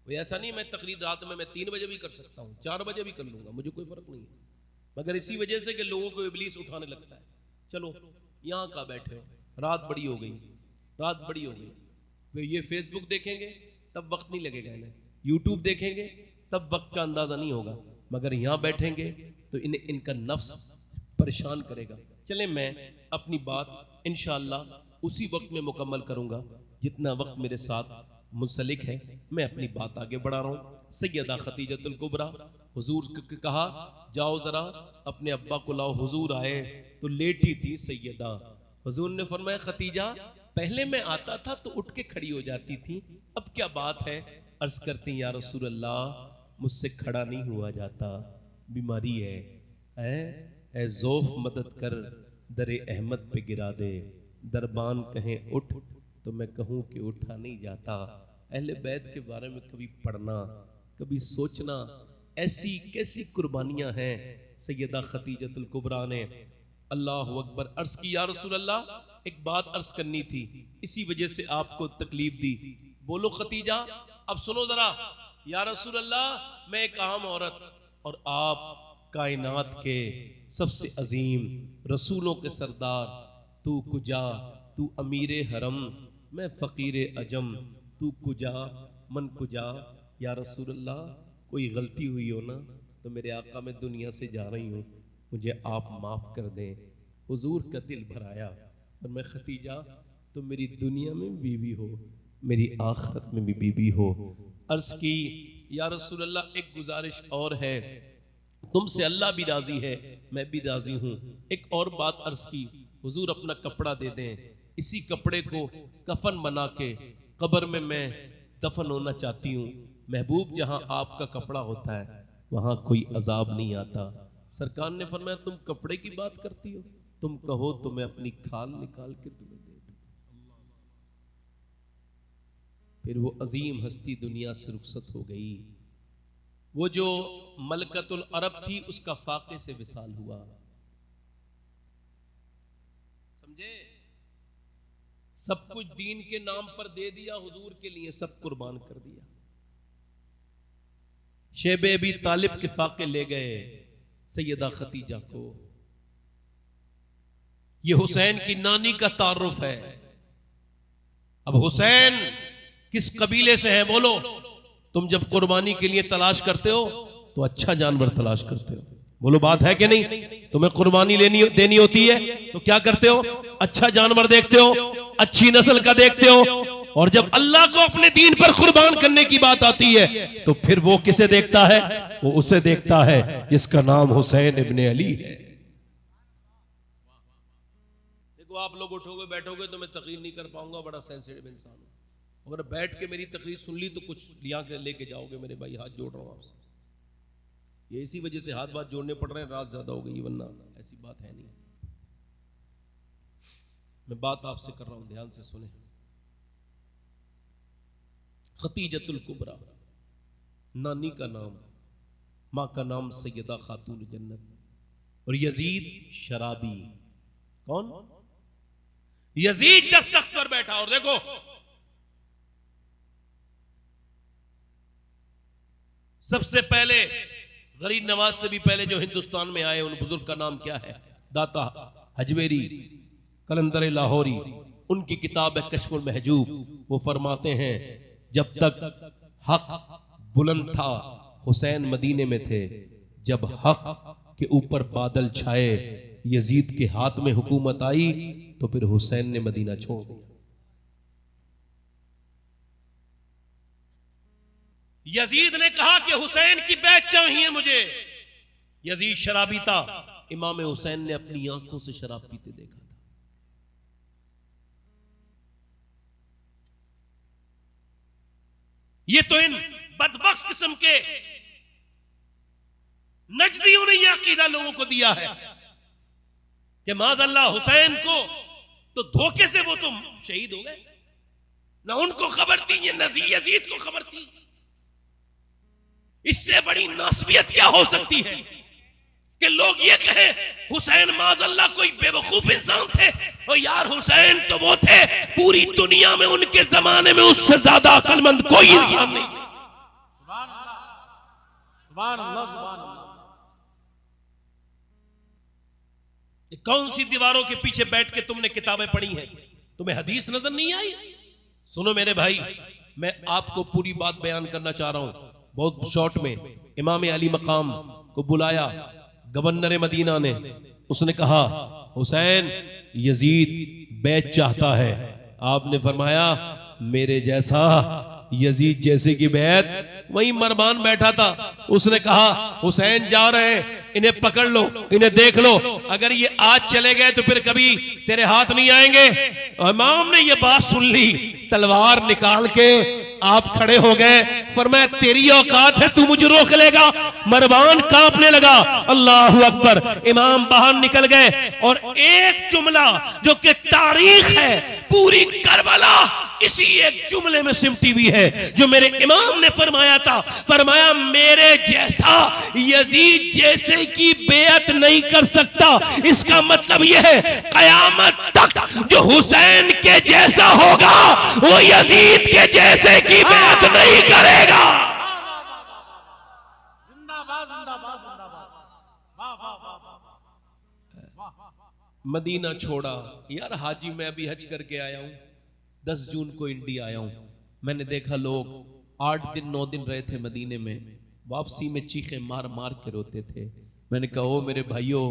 वो ऐसा नहीं मैं तकरीर रात में मैं 3 बजे भी कर सकता हूँ, 4 बजे भी कर लूंगा, मुझे कोई फर्क नहीं है, मगर इसी वजह से कि लोगों को इब्लीस उठाने लगता है। चलो यहाँ का बैठे हो, रात बड़ी हो गई, रात बड़ी हो गई। वे ये फेसबुक देखेंगे तब वक्त नहीं लगेगा इन्हें, यूट्यूब देखेंगे तब वक्त का अंदाजा नहीं होगा, मगर यहाँ बैठेंगे तो इन्हें इनका नफ्स परेशान करेगा। चले मैं अपनी बात इंशाअल्लाह उसी वक्त में मुकम्मल करूंगा जितना वक्त मेरे साथ मुंसलिक है। मैं अपनी बात आगे बढ़ा रहा हूँ। सैयदा खतीजतुल कुबरा, हुजूर कहा जाओ जरा अपने अब्बा को लाओ। हुजूर आए तो लेटी थी सैयदा। हुजूर ने फरमाया खतीजा पहले मैं आता था तो उठ के खड़ी हो जाती थी, अब क्या बात है? अर्ज करती या रसूल अल्लाह मुझसे खड़ा नहीं हुआ जाता, बीमारी है। ऐ ज़ौफ मदद कर, दरे अहमद पे गिरा दे, दरबान कहें उठ तो मैं कहूँ कि उठा नहीं जाता। अहले बैत के बारे में कभी पढ़ना, कभी सोचना, ऐसी कैसी कुर्बानियां हैं। सैयदा खतीजतुल कुबरा ने अल्लाह अकबर अर्ज की या रसूल अल्लाह एक बात अर्ज करनी थी, इसी वजह से आपको तकलीफ दी। बोलो खतीजा, अब सुनो जरा। या रसूल अल्लाह मैं एक आम औरत और आप कायनात के सबसे अजीम रसूलों के सरदार, तू कुजा, तू अमीर हरम, मैं फ़कीर अजम, तू कुजा मन कुजा। या रसूल अल्लाह कोई गलती हुई हो ना तो मेरे आका मैं दुनिया से जा रही हूँ, मुझे आप माफ़ कर दें। हुजूर का दिल भराया और मैं खतीजा तो मेरी दुनिया में बीवी हो, मेरी आखिरत में भी बीवी हो। अर्ज़ की या रसूल अल्लाह एक गुजारिश और है, तुमसे अल्लाह भी राजी है, मैं भी राजी हूँ। एक और बात अर्ज़ की, हुजूर अपना कपड़ा दे दें, इसी कपड़े को कफन बना के कब्र में मैं दफन होना चाहती हूँ। महबूब जहाँ आपका कपड़ा होता है वहाँ कोई अजाब नहीं आता। सरकार ने फरमाया तुम कपड़े की बात करती हो, तुम कहो तो मैं अपनी खाल निकाल के तुम्हें दे दूं। फिर वो अजीम हस्ती दुनिया से रुखसत हो गई। वो जो मलकतुल अरब थी उसका फाके से विसाल हुआ। समझे? सब कुछ दीन के नाम पर दे दिया, हुजूर के लिए सब कुर्बान कर दिया। शेबे अबी तालिब के फाके ले गए सैयदा खतीजा को। ये हुसैन की नानी का तारुफ है। अब हुसैन किस कबीले से है बोलो? तुम जब कुर्बानी के लिए तलाश करते हो तो अच्छा जानवर तलाश करते हो। बोलो बात है कि नहीं? तुम्हें कुर्बानी देनी होती है तो क्या करते हो? अच्छा जानवर देखते हो, अच्छी नस्ल का देखते हो। और जब अल्लाह को अपने दीन पर कुर्बान करने की बात आती है तो फिर वो किसे देखता है? वो उसे देखता है जिसका नाम हुसैन इब्ने अली है। देखो आप लोग उठोगे बैठोगे तो मैं तकरीर नहीं कर पाऊंगा, बड़ा सेंसिटिव इंसान हूं। अगर बैठ के मेरी तकरीर सुन ली तो कुछ लिया के लेके जाओगे मेरे भाई। हाथ जोड़ रहा हूं आपसे। ये इसी वजह से हाथ बात जोड़ने पड़ रहे हैं, रात ज्यादा हो गई, वरना ऐसी बात है नहीं। मैं बात आपसे कर रहा हूं, ध्यान से सुने। खतीजतुल कुबरा नानी का नाम, माँ का नाम सैयदा खातून जन्नत, और यजीद शराबी। कौन? यजीद जब तख्त पर बैठा, और देखो सबसे पहले गरीब नवाज से भी पहले जो हिंदुस्तान में आए उन बुजुर्ग का नाम क्या है? दाता हजवेरी कलंदर लाहौरी। उनकी किताब है कश्फुल महजूब। वो फरमाते हैं जब तक हक बुलंद था हुसैन मदीने में थे, जब हक के ऊपर बादल छाए यजीद के हाथ में हुकूमत आई तो फिर हुसैन ने मदीना छोड़ दिया। यजीद ने कहा कि हुसैन की बैत चाहिए मुझे। यजीद शराबी था, इमाम हुसैन ने अपनी आंखों से शराब पीते देखा था। ये तो इन बदबख्त किस्म के नजदियों ने यह अकीदा लोगों को दिया है कि माज़अल्लाह हुसैन को तो धोखे से वो तो शहीद हो गए, ना उनको खबर थी, ये यजीद को खबर थी। इससे बड़ी नासबियत क्या हो सकती है कि लोग ये कहें हुसैन माज़अल्लाह कोई बेवकूफ इंसान थे, और यार हुसैन तो वो थे पूरी दुनिया में उनके जमाने में उससे ज्यादा अक्लमंद कोई इंसान नहीं। सुभान अल्लाह, सुभान अल्लाह। कौन सी दीवारों के पीछे बैठ के तुमने किताबें पढ़ी हैं? तुम्हें हदीस नजर नहीं आई? सुनो मेरे भाई, मैं आपको पूरी बात बयान करना चाह रहा हूं बहुत शॉर्ट में। इमाम अली मकाम को बुलाया गवर्नर मदीना ने। उसने कहा हुसैन यजीद बैत चाहता है। आपने फरमाया मेरे जैसा यजीद जैसे की बैत। वही मरमान बैठा था, उसने कहा हुसैन जा रहे हैं, इन्हें पकड़ लो, इन्हें देख लो, अगर ये आज चले गए तो फिर कभी तेरे हाथ नहीं आएंगे। इमाम ने ये बात सुन ली, तलवार निकाल के आप खड़े हो गए। फरमाया तेरी औकात है, तू मुझे रोक लेगा? मरवान कांपने लगा। अल्लाह अकबर। इमाम बाहर निकल गए और एक जुमला जो कि तारीख है, पूरी करबला इसी एक जुमले में सिमटी हुई है, जो मेरे इमाम ने फरमाया था। फरमाया मेरे जैसा यजीद जैसे की बेअत नहीं कर सकता। इसका मतलब यह है कयामत तक जो हुसैन के जैसा होगा वो यजीद के जैसे की बेअत नहीं करेगा। जिंदाबाद जिंदाबाद जिंदाबाद। वाह वाह वाह वाह। मदीना छोड़ा। यार हाजी मैं अभी हज करके आया हूं, 10 जून को इंडिया आया हूं। मैंने देखा लोग 8 दिन 9 दिन रहे थे मदीने में, वापसी में चीखे मार मार के रोते थे। मैंने कहा ओ मेरे भाइयों,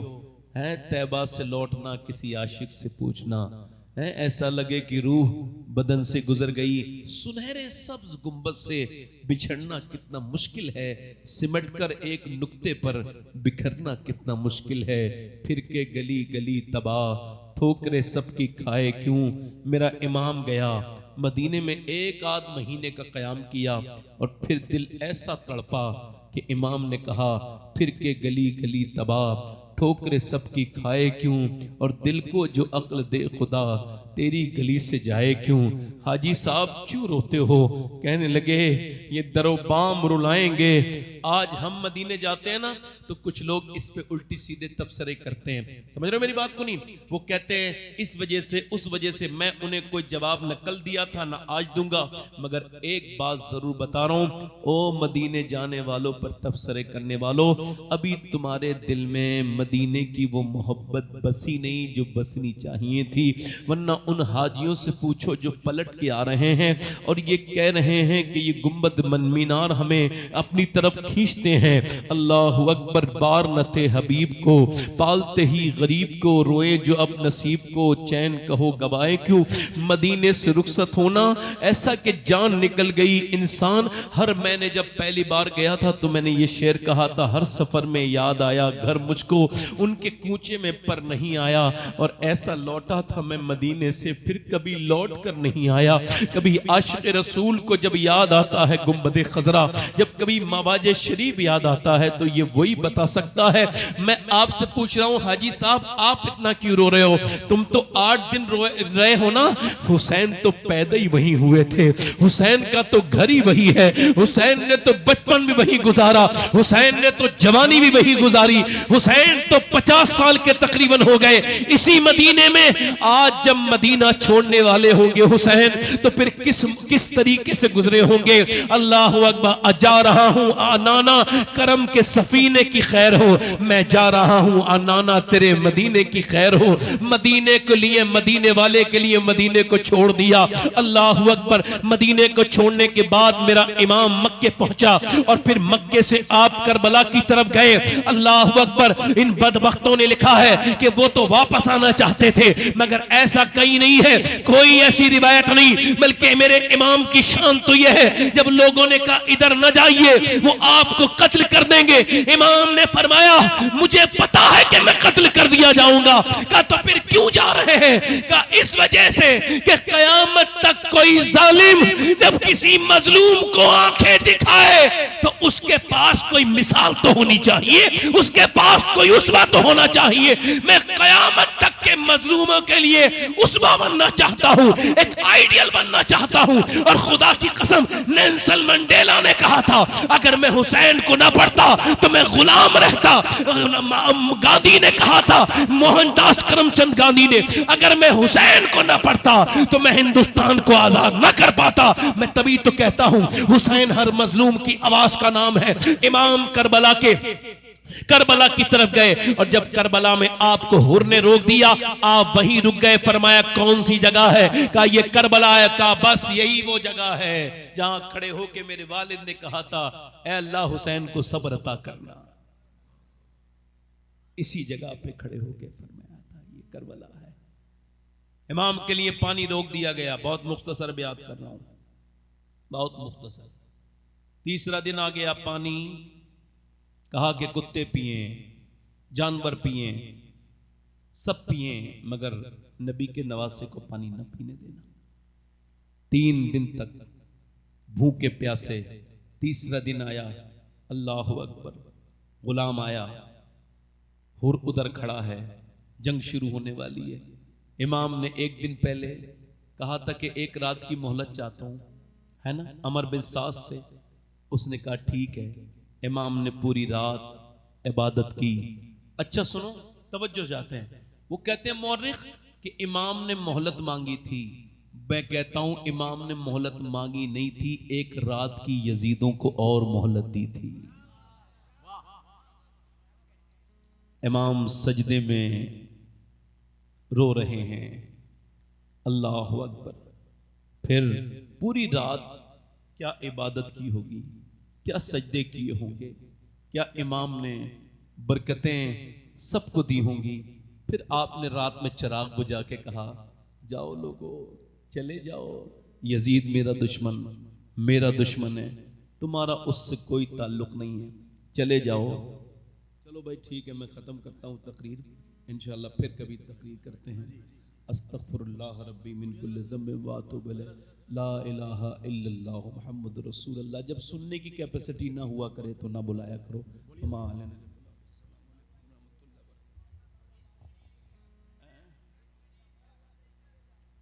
है तैबा से लौटना किसी आशिक से पूछना है, ऐसा लगे कि रूह बदन से गुजर गई। सुनहरे सब्ज गुंबद से बिछड़ना कितना मुश्किल है, सिमट कर एक नुक्ते पर बिखरना कितना मुश्किल है। फिर के गली गली तबाह, ठोकरे सबकी खाए क्यों। मेरा इमाम गया मदीने में 1 आध महीने का क़याम किया और फिर दिल ऐसा तड़पा कि इमाम ने कहा फिर के गली गली तबाह, ठोकरे सबकी खाए क्यों, और दिल को जो अक्ल दे खुदा तेरी गली से जाए क्यों, हाजी साहब क्यों रोते हो। कहने लगे ये दरो बाम रुलाएंगे। आज हम मदीने जाते हैं ना तो कुछ लोग इस पे उल्टी सीधे तबसरे करते हैं, समझ रहे हो मेरी बात को नहीं। वो कहते हैं इस वजह से उस वजह से, मैं उन्हें कोई जवाब न कल दिया था ना आज दूंगा, मगर एक बात जरूर बता रहा हूं, ओ मदीने जाने वालों पर तबसरे करने वालों, अभी तुम्हारे दिल में मदीने की वो मोहब्बत बसी नहीं जो बसनी चाहिए थी। वरना उन हाजियों से पूछो जो पलट के आ रहे हैं और ये कह रहे हैं कि ये गुंबद मीनार हमें अपनी तरफ खींचते हैं। अल्लाह अकबर, बार न थे हबीब को पालते ही गरीब को, रोए जो अब नसीब को, चैन कहो गवाए क्यों। मदीने से रुखसत होना ऐसा कि जान निकल गई इंसान। हर मैंने जब पहली बार गया था तो मैंने ये शेर कहा था, हर सफर में याद आया घर मुझको, उनके कूचे में पर नहीं आया। और ऐसा लौटा था मैं मदीने से, फिर कभी लौट कर नहीं आया। कभी आशिक रसूल को जब याद आता है गुंबद खजरा, जब कभी मवाजे शरीफ याद आता है तो ये वही बता सकता है। मैं आपसे पूछ रहा हूं हाजी साहब, आप इतना क्यों रो रहे हो? तुम तो 8 दिन रहे हो ना। हुसैन तो पैदा ही वहीं हुए थे, हुसैन का तो घर ही वही है, हुसैन ने तो बचपन भी वही गुजारा, हुसैन ने तो जवानी भी वही गुजारी, हुसैन तो 50 साल के तकरीबन हो गए इसी मदीने में। आज जब मदीना छोड़ने वाले होंगे हुसैन, तो फिर किस तरीके से गुजरे होंगे। अल्लाह अकबर, जा रहा हूं आनाना करम के सफीने की खैर हो, मैं जा रहा हूं आनाना तेरे मदीने की खैर हो। मदीने के लिए, मदीने वाले के लिए मदीने को छोड़ दिया। अल्लाह अकबर, मदीने को छोड़ने के बाद मेरा इमाम मक्के पहुंचा और फिर मक्के से आप करबला की तरफ गए। अल्लाह अकबर, इन बदबख्तों ने लिखा है कि वो तो वापस आना चाहते थे, मगर ऐसा कहीं नहीं है, कोई ऐसी रिवायत नहीं। बल्कि मेरे इमाम की शान तो यह है, जब लोगों ने कहा इधर न जाइए वो आपको कत्ल कर देंगे, इमाम ने फरमाया मुझे पता है कि मैं कत्ल कर दिया जाऊंगा। कहा तो फिर क्यों जा रहे हैं? कहा इस वजह से कि कयामत तक कोई जालिम जब किसी मजलूम को आंखें दिखाए तो उसके पास कोई मिसाल तो होनी चाहिए, उसके पास कोई उस्वा तो होना चाहिए। मैं कयामत तक के मजलूमों के लिए उस्वा बनना चाहता हूं, एक आइडियल बनना चाहता हूं। और खुदा की कसम, नेल्सन मंडेला ने कहा था अगर मैं हुसैन को ना पढ़ता तो मैं गुलाम रहता। गांधी ने कहा था, मोहनदास करमचंद गांधी ने, अगर मैं हुसैन को ना पढ़ता तो मैं हिंदुस्तान को आजाद ना कर पाता। मैं तभी तो कहता हूं हुसैन हर मजलूम की आवाज का नाम है। इमाम करबला की तरफ गए और जब करबला में आपको हुर ने रोक दिया, आप वहीं रुक गए। फरमाया कौन सी जगह है? कहा ये करबला है। कहा बस यही वो जगह है जहां खड़े होके मेरे वालिद ने कहा था ऐ अल्लाह हुसैन को सब्र अता करना। इसी जगह पे खड़े होके फरमाया था ये करबला है। इमाम के लिए पानी रोक दिया गया। बहुत मुख्तसर बयान कर रहा हूं, बहुत मुख्तसर। तीसरा दिन आ गया पानी, कहा कि कुत्ते पिए, जानवर पिए, सब पिए, मगर नबी के नवासे को पानी न पीने देना। 3 दिन तक भूखे प्यासे। तीसरा दिन आया, अल्लाह अकबर, गुलाम आया, हुर उधर खड़ा है, जंग शुरू होने वाली है। इमाम ने 1 दिन पहले कहा था कि 1 रात की मोहलत चाहता हूं, है ना, अमर बिन सास से। उसने कहा ठीक है। इमाम ने पूरी रात इबादत की। अच्छा सुनो, तवज्जो चाहते हैं। वो कहते हैं मौरिख कि इमाम ने मोहलत मांगी थी। मैं कहता हूं इमाम ने मोहलत मांगी नहीं थी, 1 रात की यजीदों को और मोहलत दी थी। इमाम सजदे में रो रहे हैं, अल्लाह अकबर। फिर पूरी रात क्या इबादत की होगी, क्या सजदे किए होंगे, क्या इमाम ने बरकतें सबको दी होंगी। फिर आपने रात में चिराग बुझा के कहा जाओ लोगों, चले जाओ, यजीद मेरा दुश्मन है, तुम्हारा उससे कोई ताल्लुक नहीं है, चले जाओ। चलो भाई ठीक है, मैं ख़त्म करता हूँ तकरीर, इंशाअल्लाह फिर कभी तकरीर करते हैं। अस्तगफिरुल्लाह रब्बी मिन कुल्लि ज़ंबिन व अतूबु इलैह, ला इलाहा इल्लल्लाह मुहम्मदुर रसूलुल्लाह। जब सुनने की कैपेसिटी ना हुआ करे तो ना बुलाया करो।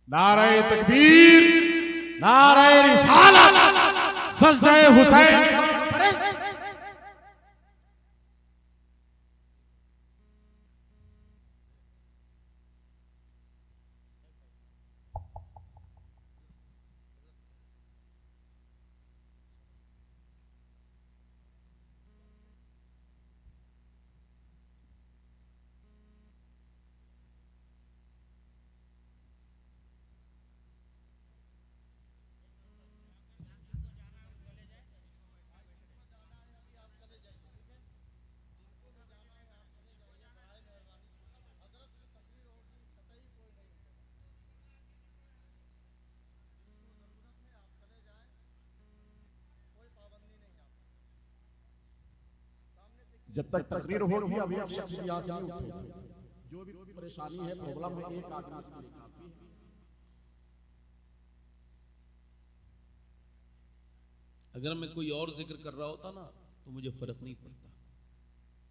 नारे तकबीर, नारे रिसालत, सजदे हुसैन। जब तक तकरीर होगी अभी आप शख्स यहाँ से नहीं उठेगा। जो भी परेशानी है, प्रॉब्लम है, एक आदमी के लिए काफी है। अगर मैं कोई और जिक्र कर रहा होता ना तो मुझे फर्क नहीं पड़ता,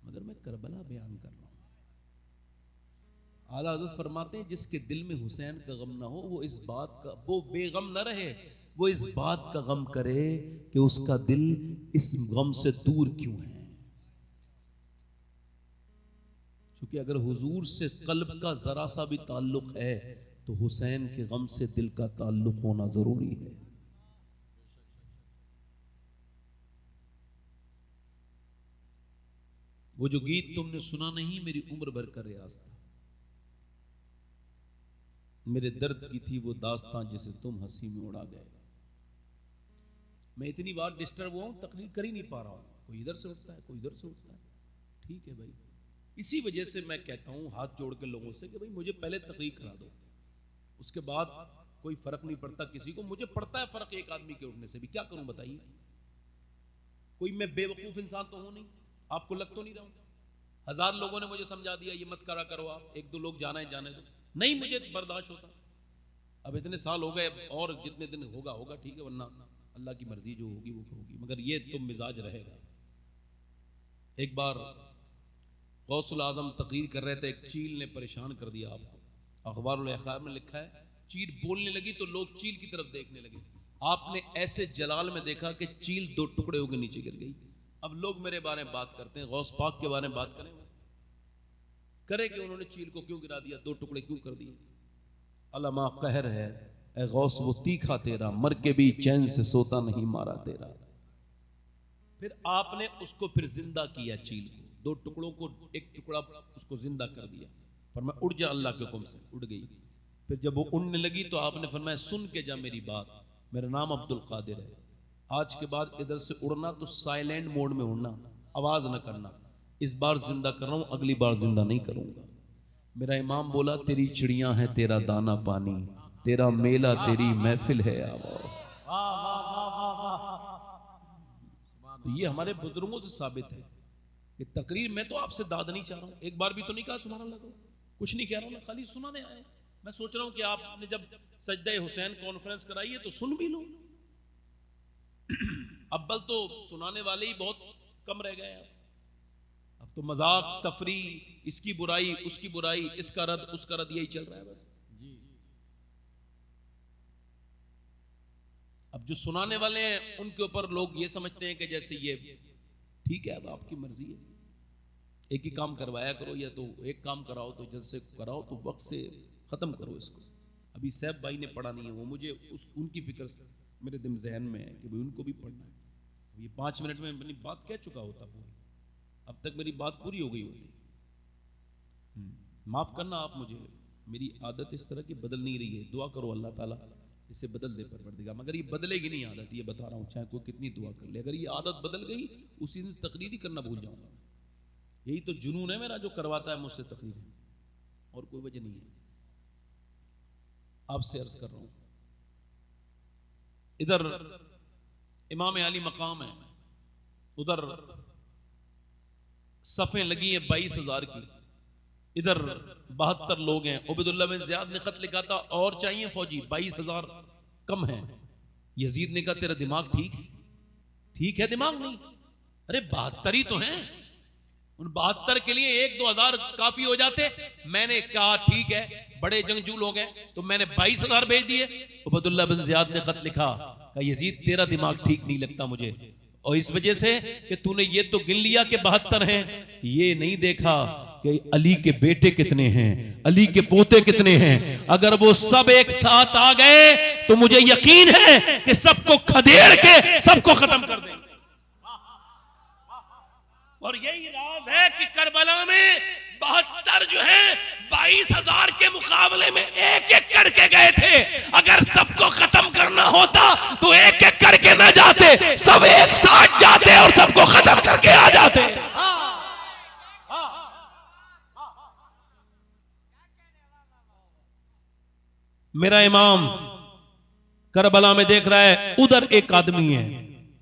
मगर मैं करबला बयान कर रहा हूँ। आला हज़रत फरमाते हैं जिसके दिल में हुसैन का गम ना हो वो इस बात का, वो बेगम ना रहे, वो इस बात का गम करे कि उसका दिल इस गम से दूर क्यों है। क्योंकि अगर हुजूर से कल्ब का जरा सा भी ताल्लुक है तो हुसैन के गम से दिल का ताल्लुक होना जरूरी है। वो जो गीत तुमने सुना नहीं मेरी उम्र भर का रियाज था, मेरे दर्द की थी वो दास्तां जिसे तुम हंसी में उड़ा गए। मैं इतनी बार डिस्टर्ब हुआ हूं, तकरीर कर ही नहीं पा रहा हूं, कोई इधर से उठता है कोई इधर से उठता है। ठीक है भाई, इसी वजह से मैं कहता हूं हाथ जोड़ के लोगों से कि भाई मुझे पहले तकरीर करा दो, उसके बाद कोई फर्क नहीं पड़ता किसी को। मुझे पड़ता है फर्क एक आदमी के उठने से भी, क्या करूं बताइए। कोई मैं बेवकूफ इंसान तो हूं नहीं, आपको लग तो नहीं रहा हूं। 1000 लोगों ने मुझे समझा दिया ये मत करा करो आप, 1-2 लोग जाना है जाने दो, नहीं मुझे बर्दाश्त होता। अब इतने साल हो गए और जितने दिन होगा होगा, ठीक है, वरना अल्लाह की मर्जी जो होगी वो होगी, मगर ये तो मिजाज रहेगा। एक बार गौसुल आजम तकरीर कर रहे थे, एक चील ने परेशान कर दिया आपको। अखबारुल अखबार में लिखा है चील बोलने लगी तो लोग चील की तरफ देखने लगे। आपने ऐसे जलाल में देखा कि चील 2 टुकड़े होकर नीचे गिर गई। अब लोग मेरे बारे में बात करते हैं, गौस पाक के बारे में बात करें कि उन्होंने चील को क्यों गिरा दिया, 2 टुकड़े क्यों कर दिए। अलमा कहर है ए गौस वो तीखा तेरा, मर के भी चैन से सोता नहीं मारा तेरा। फिर आपने उसको फिर जिंदा किया, चील को 2 टुकड़ों को 1 टुकड़ा उसको जिंदा कर दिया, फरमाया उड़ जा अल्लाह के हुक्म से, उड़ गई। फिर जब वो उड़ने लगी तो आपने फरमाया सुन के जा मेरी बात, मेरा नाम अब्दुल कादिर है, आज के बाद इधर से उड़ना तो साइलेंट मोड में उड़ना, आवाज न करना। इस बार जिंदा कर रहा हूं, अगली बार जिंदा नहीं करूंगा। मेरा इमाम बोला तेरी चिड़ियां हैं तेरा दाना पानी, तेरा मेला तेरी महफिल है आवाज। तो ये हमारे बुजुर्गों से साबित है कि तकरीर में तो आपसे दाद नहीं चाह रहा हूं, एक बार भी तो नहीं कहा सुभान अल्लाह, कुछ नहीं कह रहा हूं मैं, खाली सुनाने आए। मैं सोच रहा हूं कि आपने जब सजदे हुसैन कॉन्फ्रेंस कराई है तो सुन भी लो। अव्वल तो सुनाने वाले ही बहुत कम रह गए हैं, अब तो मजाक तफरी, इसकी बुराई उसकी बुराई, इसका रद्द उसका रद्द, यही चल रहा है बस। अब जो सुनाने वाले हैं उनके ऊपर लोग ये समझते हैं कि जैसे ये ठीक है, अब आपकी मर्जी है, एक ही काम करवाया करो या तो एक काम कराओ तो जैसे कराओ तो वक्त से खत्म करो इसको। अभी सैफ भाई ने पढ़ा नहीं है, वो मुझे उनकी फिक्र मेरे दिल जहन में है कि भाई उनको भी पढ़ना है। अब ये 5 मिनट में अपनी बात कह चुका होता पूरी, अब तक मेरी बात पूरी हो गई होती। माफ करना आप मुझे, मेरी आदत इस तरह की बदल नहीं रही है। दुआ करो अल्लाह ताला इसे बदल दे परवरदिगार, मगर ये बदलेगी नहीं आदत, ये बता रहा हूँ, चाहे कोई कितनी दुआ कर ले, अगर ये आदत बदल गई उसी दिन तकरीर ही करना भूल जाऊंगा। यही तो जुनून है मेरा जो करवाता है मुझसे तकरीर, और कोई वजह नहीं है। आपसे अर्ज कर रहा हूं, इधर इमाम अली मकाम है, उधर सफ़ें लगी हैं 22,000 की, इधर 72 लोग हैं। उबैदुल्लाह बिन ज़ियाद ने खत लिखा था और चाहिए फौजी, 22,000 कम है। यजीद ने कहा तेरा दिमाग ठीक है? ठीक है दिमाग नहीं? अरे 72 ही तो हैं, उन 72 के लिए 1-2 हजार काफी हो जाते। मैंने कहा ठीक है, बड़े जंगजू लोग हैं, तो मैंने 22,000 भेज दिए। उबैदुल्लाह बिन ज़ियाद ने खत लिखा, कहा यजीद तेरा दिमाग ठीक नहीं लगता मुझे, और इस वजह से कि तूने ये तो गिन लिया कि 72 हैं, ये नहीं देखा कि अली के बेटे कितने हैं, अली के पोते कितने हैं। अगर वो सब एक साथ आ गए तो मुझे यकीन है कि सबको खदेड़ के सबको खत्म कर देंगे। और यही राज है कि करबला में 72 जो है 22,000 के मुकाबले में एक एक करके गए थे। अगर सबको खत्म करना होता तो एक एक करके ना जाते, सब एक साथ जाते और सबको खत्म करके आ जाते। मेरा इमाम करबला में देख रहा है, उधर एक आदमी है,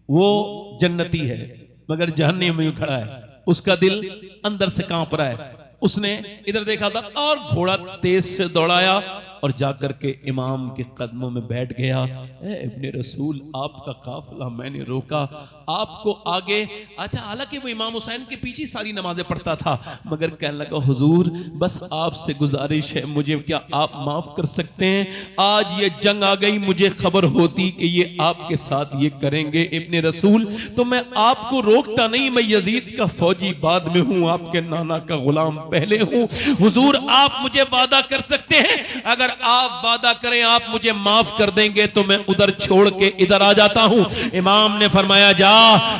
वो जन्नती है मगर जहन्नम में खड़ा है, उसका दिल अंदर से कांप रहा है। उसने इधर देखा था और घोड़ा तेज से दौड़ाया और जाकर के इमाम के कदमों में बैठ गया। इब्ने रसूल, आपका काफिला मैंने रोका, आपको आगे। अच्छा, हालांकि वो इमाम हुसैन के पीछे सारी नमाजें पढ़ता था, मगर कहने लगा हुजूर बस आपसे गुजारिश है, मुझे क्या आप माफ कर सकते हैं? आज ये जंग आ गई, मुझे खबर होती कि ये आपके साथ ये करेंगे इब्ने रसूल, तो मैं आपको रोकता नहीं, मैं यजीद का फौजी बाद में हूं, आपके नाना का गुलाम पहले हूं। हुजूर आप मुझे वादा कर सकते हैं? अगर आप वादा करें आप मुझे माफ कर देंगे तो मैं उधर छोड़ के इधर आ जाता हूं। इमाम ने फरमाया जा,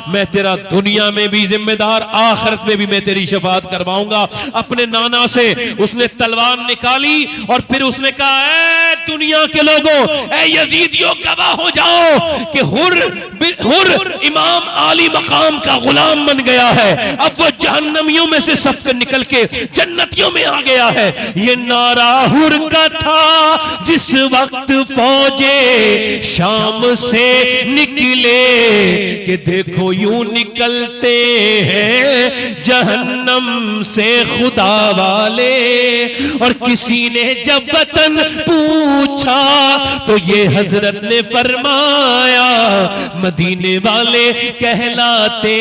मैं तेरा दुनिया में भी जिम्मेदार, आखिरत में भी मैं तेरी शफाअत करवाऊंगा। अपने नाना से उसने तलवार निकाली और फिर उसने कहा, ऐ दुनिया के लोगों, ऐ यजीदियों, गवाह हो जाओ कि हुर इमाम आली मकाम का गुलाम बन गया है। अब वो जहन्नमियों में से सफ कर निकल के जन्नतियों में आ गया है। ये नारा हुर का था जिस वक्त फौजे शाम से निकले, कि देखो यूं निकलते हैं जहन्नम से खुदा वाले। और किसी ने जब वतन पूछा तो ये हजरत ने फरमाया, मदीने वाले कहलाते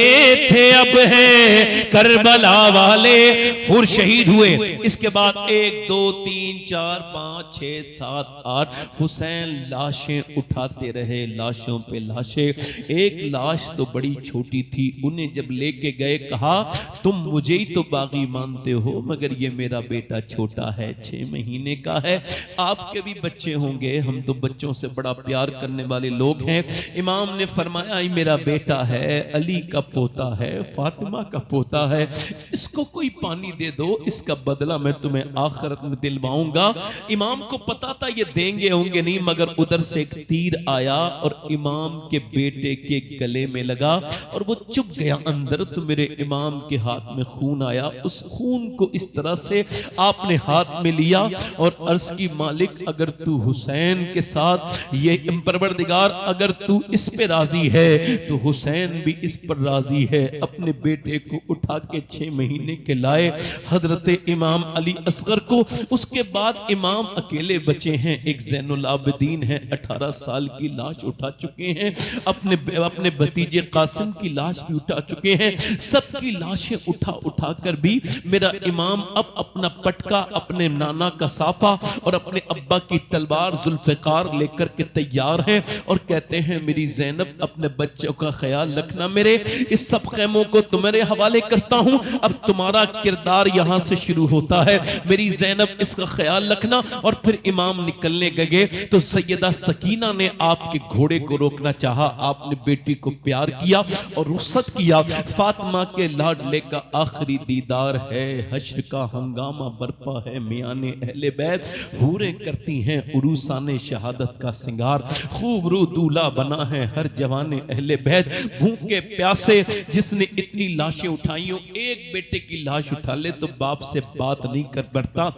थे अब हैं करबला वाले। हुर शहीद हुए। इसके बाद 1 2 3 4 5 6 7 8 हुसैन लाशें उठाते रहे, लाशों पे लाशें। एक लाश तो बड़ी छोटी थी, उन्हें जब लेके गए कहा, तुम मुझे ही तो बागी मानते हो, मगर ये मेरा बेटा छोटा है, 6 महीने का है, आपके भी बच्चे होंगे, हम तो बच्चों से बड़ा प्यार करने वाले लोग हैं। इमाम ने फरमाया, ये मेरा बेटा है, अली का पोता है, फातिमा का पोता है, इसको कोई पानी दे दो, इसका बदला मैं तुम्हें आखिरत में दिलवाऊंगा। इमाम को पता था ये देंगे होंगे नहीं, मगर उधर से एक तीर आया और इमाम के बेटे के गले में लगा और वो चुप गया अंदर। तो मेरे इमाम के हाथ में खून आया, उस खून को इस तरह से आपने हाथ में लिया और अर्ज की, मालिक अगर तू हुसैन के साथ ये परवरदिगार अगर तू इस पे राजी है तो हुसैन भी इस पर राजी है। अपने बेटे को उठा के 6 महीने के लाए हजरत इमाम अली असगर को। उसके बाद इमाम अकेले बचे हैं, एक ज़ैनुल आबिदीन है, 18 साल की लाश उठा चुके हैं, अपने भतीजे कासिम की लाश भी उठा चुके हैं। सबकी लाशें उठा कर भी मेरा इमाम अब अपना पटका, अपने नाना का साफा और अपने अब्बा की तलवार जुल्फिकार लेकर के तैयार हैं और कहते हैं, मेरी ज़ैनब अपने बच्चों का ख्याल रखना, मेरे इस सब खैमों को तुम्हारे हवाले करता हूं, अब तुम्हारा किरदार यहां से शुरू होता है, मेरी ज़ैनब इसका ख्याल रखना। और फिर इमाम निकलने गए तो सैयदा सकीना ने आपके घोड़े को रोकना चाहा, आपने बेटी को प्यार किया और रुखसत किया। फातिमा के लाडले का आखिरी दीदार है, हश्र का हंगामा बरपा है, मियाने अहले बैत हूरें करती हैं उरूसाने शहादत का सिंगार, खूब रू दूल्हा बना है हर जवाने अहले बैत। भूखे प्यासे जिसने इतनी लाशें उठाई हो, एक बेटे की लाश उठा ले तो बाप से बात नहीं कर बढ़ता,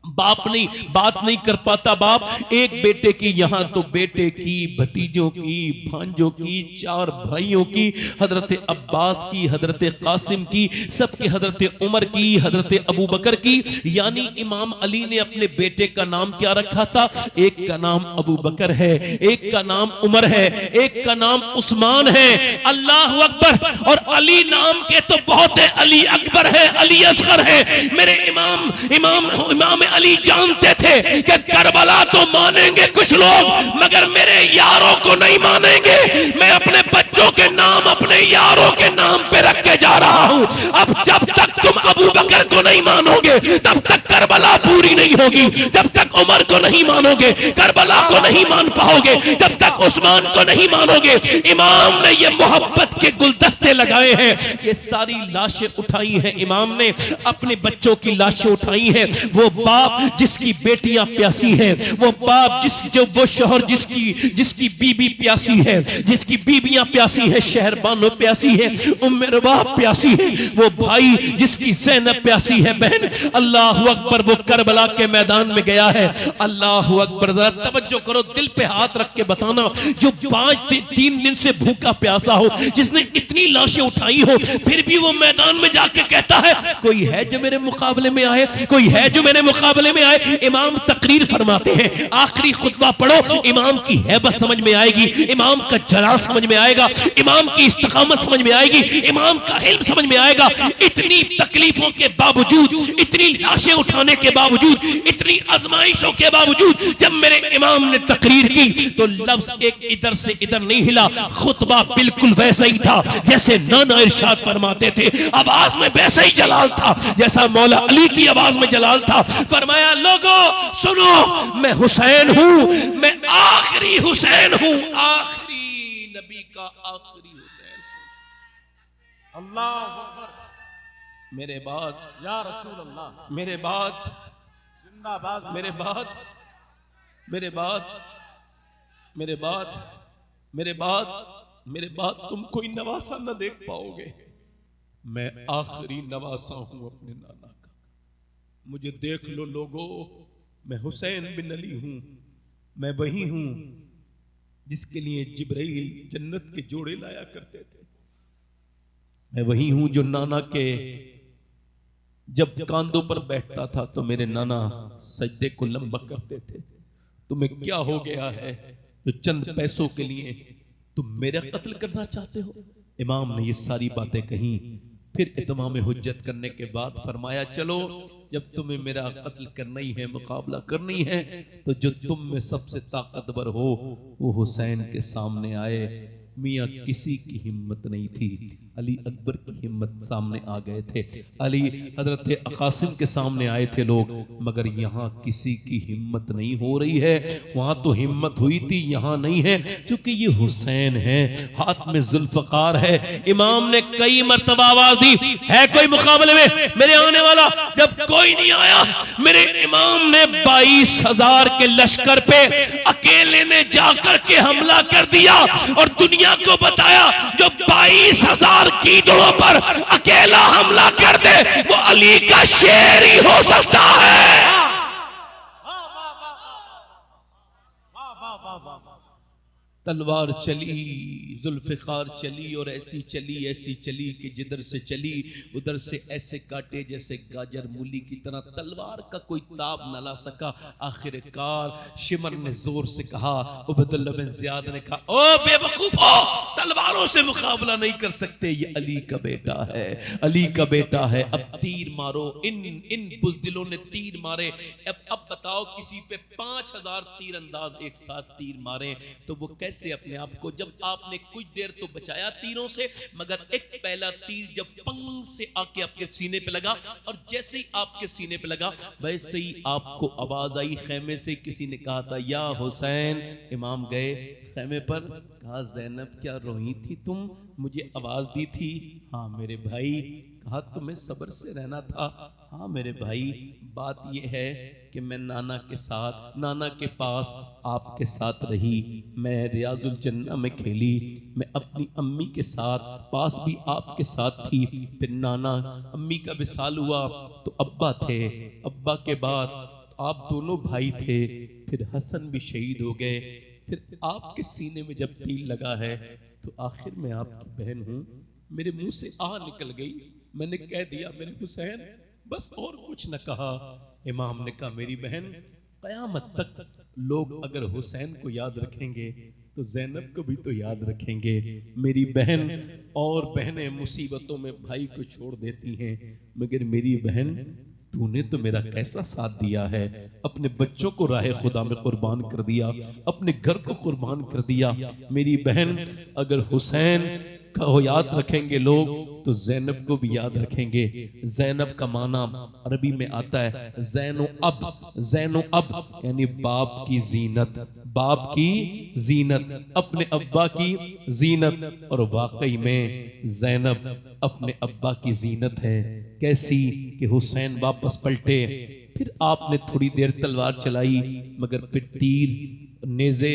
बाप नहीं, बात नहीं कर पाता बाप। एक बेटे की, यहां तो बेटे की, भतीजों की, भांजों की, 4 भाइयों की, हजरत अब्बास की, हजरत कासिम की, सबके, हजरत उमर की, हजरत अबू बकर की। यानी इमाम अली ने अपने बेटे का नाम क्या रखा था? एक का नाम अबू बकर है, एक का नाम उमर है, एक का नाम उस्मान है। अल्लाह अकबर। और अली नाम के तो बहुत है, अली अकबर है, अली असगर है। मेरे इमाम इमाम इमाम अली जानते थे कि करबला तो मानेंगे कुछ लोग, मगर मेरे यारों को नहीं मानेंगे। मैं अपने बच्चों के नाम अपने यारों के नाम पे रख के जा रहा हूं। अब जब तक तुम अबू बकर को नहीं मानोगे तब तक करबला पूरी नहीं होगी। जब तक उमर को नहीं मानोगे करबला को नहीं मान पाओगे। जब तक उस्मान को नहीं मानोगे। इमाम ने ये मोहब्बत के गुलदस्ते लगाए हैं, ये सारी लाशें उठाई हैं। इमाम ने अपने बच्चों की लाशें उठाई हैं। वो बाप जिसकी बेटियां प्यासी हैं, वो बाप वो शोहर जिसकी बीबी प्यासी है, जिसकी बीबियां प्यासी है, शहरबानो प्यासी है, उम्मे रबाब प्यासी है, वो भाई जिसकी ज़ैनब प्यासी है। बहन, अल्लाह अकबर, वो करबला के मैदान में गया है। अल्लाह अकबर। जरा तवज्जो करो, दिल पे हाथ रख के बताना, जो 3 दिन से भूखा प्यासा हो, जिसने इतनी लाशें उठाई हो, फिर भी वो मैदान में जाके कहता है कोई है जो मेरे मुकाबले में आए, कोई है जो मेरे मुकाबले में आए। इमाम तकरीर फरमाते हैं, आखिरी खुतबा पढ़ो, इमाम की हैबत समझ में आएगी, इमाम का जलाल समझ में आएगा, इमाम की इस्तिकामत समझ में आएगी, इमाम का इल्म समझ में आएगा। इतनी तकलीफों के बावजूद, इतनी लाशें उठाने के बावजूद, इतनी आजमाइशों के बावजूद जब मेरे इमाम ने तकरीर की तो लफ्ज एक इधर से इधर नहीं हिला। खुतबा बिल्कुल वैसा ही था जैसे नाना इरशाद फरमाते थे। आवाज में वैसा ही जलाल था जैसा मौला अली की आवाज में जलाल था। फरमाया, लोगों सुनो, मैं हुसैन हूं, मैं आखिरी हुसैन हूं, आखिरी नबी का आखिरी हुसैन। अल्लाह अकबर। मेरे बाद या रसूल अल्लाह, मेरे बाद, जिंदाबाद, मेरे बाद, मेरे बाद, मेरे बाद, मेरे बाद, मेरे बाद तुम कोई नवासा न देख पाओगे। मैं आखिरी नवासा हूं अपने नाना का। मुझे देख लो लोगों, मैं हुसैन बिन अली हूं। मैं वही हूं जिसके लिए जिब्राइल जन्नत के जोड़े लाया करते थे। मैं वही हूं जो नाना के जब कांधों पर बैठता था तो मेरे नाना सजदे को लंबा करते थे। तुम्हें क्या हो गया है जो चंद पैसों के लिए तुम मेरा कत्ल करना चाहते हो? इमाम ने ये सारी बातें कही। फिर इत्माम हुज्जत करने के बाद फरमाया, चलो जब तुम्हें मेरा कत्ल करना ही है, मुकाबला करनी है, तो जो तुम में सबसे ताकतवर हो वो हुसैन के सामने आए। मियाँ किसी की हिम्मत नहीं थी, अली अकबर की हिम्मत सामने आ गए थे। अली हजरत कासिम के सामने आए थे लोग, मगर यहाँ किसी की हिम्मत नहीं हो रही है। वहां तो हिम्मत हुई थी, यहाँ नहीं है, क्योंकि ये हुसैन है, हाथ में जुल्फकार है। इमाम ने कई मर्तबा आवाज दी, है कोई मुकाबले में मेरे आने वाला? जब कोई नहीं आया, मेरे इमाम ने 22,000 के लश्कर पे अकेले ने जाकर के हमला कर दिया और दुनिया को बताया जो 22,000 कीड़ों पर अकेला हमला कर दे वो अली का शेर ही हो सकता है। तलवार चली, जुल्फिकार चली और ऐसी चली कि जिधर से चली उधर से ऐसे काटे जैसे गाजर मूली की तरह। तलवार का कोई ताब न ला सका। आखिरकार शिमर ने जोर से कहा, उबैदुल्लाह बिन ज़ियाद ने कहा, ओ बेवकूफो, तलवारों से मुकाबला नहीं कर सकते, ये अली का बेटा है, अली का बेटा है। अब तीर मारो। इन बुज़दिलों ने तीर मारे। अब बताओ किसी पे 5,000 तीरंदाज एक साथ तीर मारे तो वो कैसे अपने आप को, जब आपने कुछ देर तो बचाया तीरों से, मगर एक पहला तीर जब पंग से आके आपके सीने पे लगा और जैसे ही आपके सीने पे लगा वैसे ही आपको आवाज आई खैमे से, किसी ने कहा था या हुसैन। इमाम गए खैमे पर, कहा ज़ैनब क्या रोई थी तुम, मुझे आवाज दी थी? हाँ मेरे भाई। कहा तुम्हें सब्र से रहना था? हाँ मेरे भाई। बात यह है कि मैं नाना के साथ, नाना के पास आपके साथ रही, मैं रियाजुल जन्ना में खेली, मैं अपनी अम्मी के साथ पास भी आपके साथ थी। फिर नाना अम्मी का विसाल हुआ तो अब्बा थे, अब्बा के बाद आप दोनों भाई थे, फिर हसन भी शहीद हो गए, फिर आपके सीने में जब तीर लगा है तो आखिर में आपकी बहन हूं। मेरे मुंह से आ निकल गई, मैंने कह दिया मेरे हुसैन, बस और कुछ न कहा। इमाम ने कहा मेरी बहन, कयामत तक लोग अगर हुसैन को याद रखेंगे तो ज़ैनब को भी तो याद रखेंगे। मेरी बहन और बहनें मुसीबतों में भाई को छोड़ देती हैं, मगर मेरी बहन तूने तो मेरा कैसा साथ दिया है, अपने बच्चों को राह खुदा में कुर्बान कर दिया, अपने घर को कुर्बान कर दिया। मेरी बहन अगर हुसैन को याद रखेंगे लोग तो ज़ैनब को भी याद रखेंगे। ज़ैनब का माना अरबी में आता है ज़ैनो अब यानी बाप की जीनत, बाप की जीनत, अपने अब्बा की जीनत। और वाकई में ज़ैनब अपने अब्बा की जीनत है। कैसी कि हुसैन वापस पलटे, फिर आपने थोड़ी देर तलवार चलाई, मगर फिर तीर, नेज़े,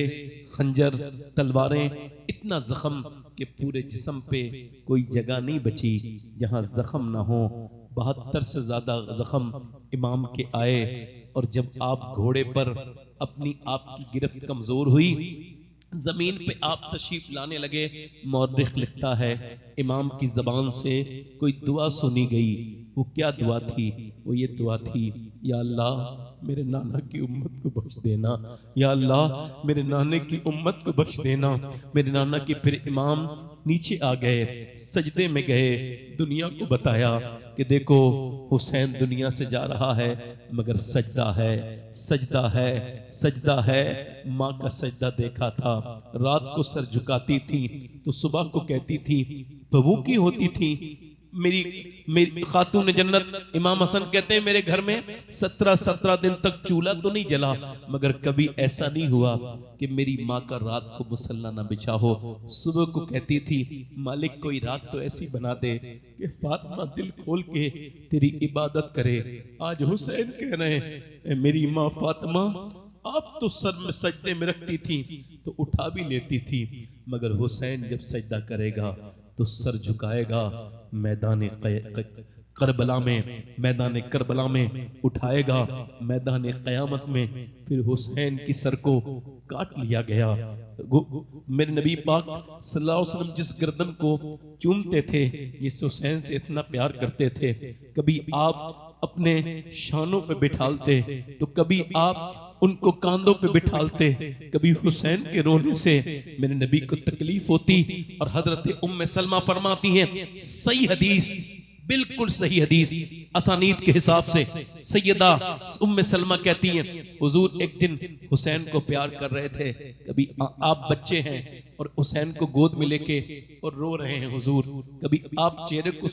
खंजर, तलवारें, इतना जख्म कि पूरे जिस्म पे कोई जगह नहीं बची जहां जख्म ना हो। 72 से ज्यादा जख्म इमाम के आए, और जब आप घोड़े पर अपनी आपकी गिरफ्त कमजोर हुई, जमीन पे आप तशरीफ लाने लगे, मौर्रिख लिखता है इमाम की जबान से कोई दुआ सुनी गई। वो क्या दुआ थी? वो ये दुआ थी, या अल्लाह मेरे नाना की उम्मत को बख्श देना, या अल्लाह मेरे नाने की उम्मत को बख्श देना। मेरे नाना की फिर इमाम नीचे आ गए, सजदे में गए, दुनिया को बताया कि देखो हुसैन दुनिया से जा रहा है, मगर सजदा है, सजदा है, सजदा है। माँ का सजदा देखा था, रात को सर झुकाती थी तो सुबह को कहती थी, बहू की होती थी मेरी खातून जन्नत। इमाम हसन कहते हैं मेरे घर में 17 दिन तक चूल्हा तो नहीं जला, मगर कभी ऐसा नहीं हुआ कि मेरी माँ का रात को मुसल्ला ना बिछा हो। सुबह को कहती थी, मालिक कोई रात तो ऐसी बना दे कि फातिमा दिल खोल के तेरी इबादत करे। आज हुसैन कह रहे हैं मेरी माँ फातिमा आप तो सर में सजदे में रखती थी तो उठा भी लेती थी, मगर हुसैन जब सजदा करेगा तो सर झुकाएगा। मैदान करबला में उठाएगा, मैदान क़यामत में फिर हुसैन की सर को काट लिया गया। मेरे नबी पाक सल्लल्लाहु अलैहि वसल्लम जिस गर्दन को चूमते थे, जिस हुसैन से इतना प्यार करते थे, कभी आप अपने शानों पे बिठालते तो कभी आप उनको कांधों पे बिठालते। कभी हुसैन के रोने से मेरे नबी को तकलीफ होती, और हजरत उम्मे सलमा फरमाती हैं, सही हदीस, बिल्कुल सही हदीस असानीद के हिसाब से, सैयदा उम्मे सलमा कहती हैं हुजूर एक दिन हुसैन को प्यार कर रहे थे, कभी आप बच्चे हैं और हुसैन को गोद में लेके और रो रहे हैं हुजूर, कभी आप चेहरे को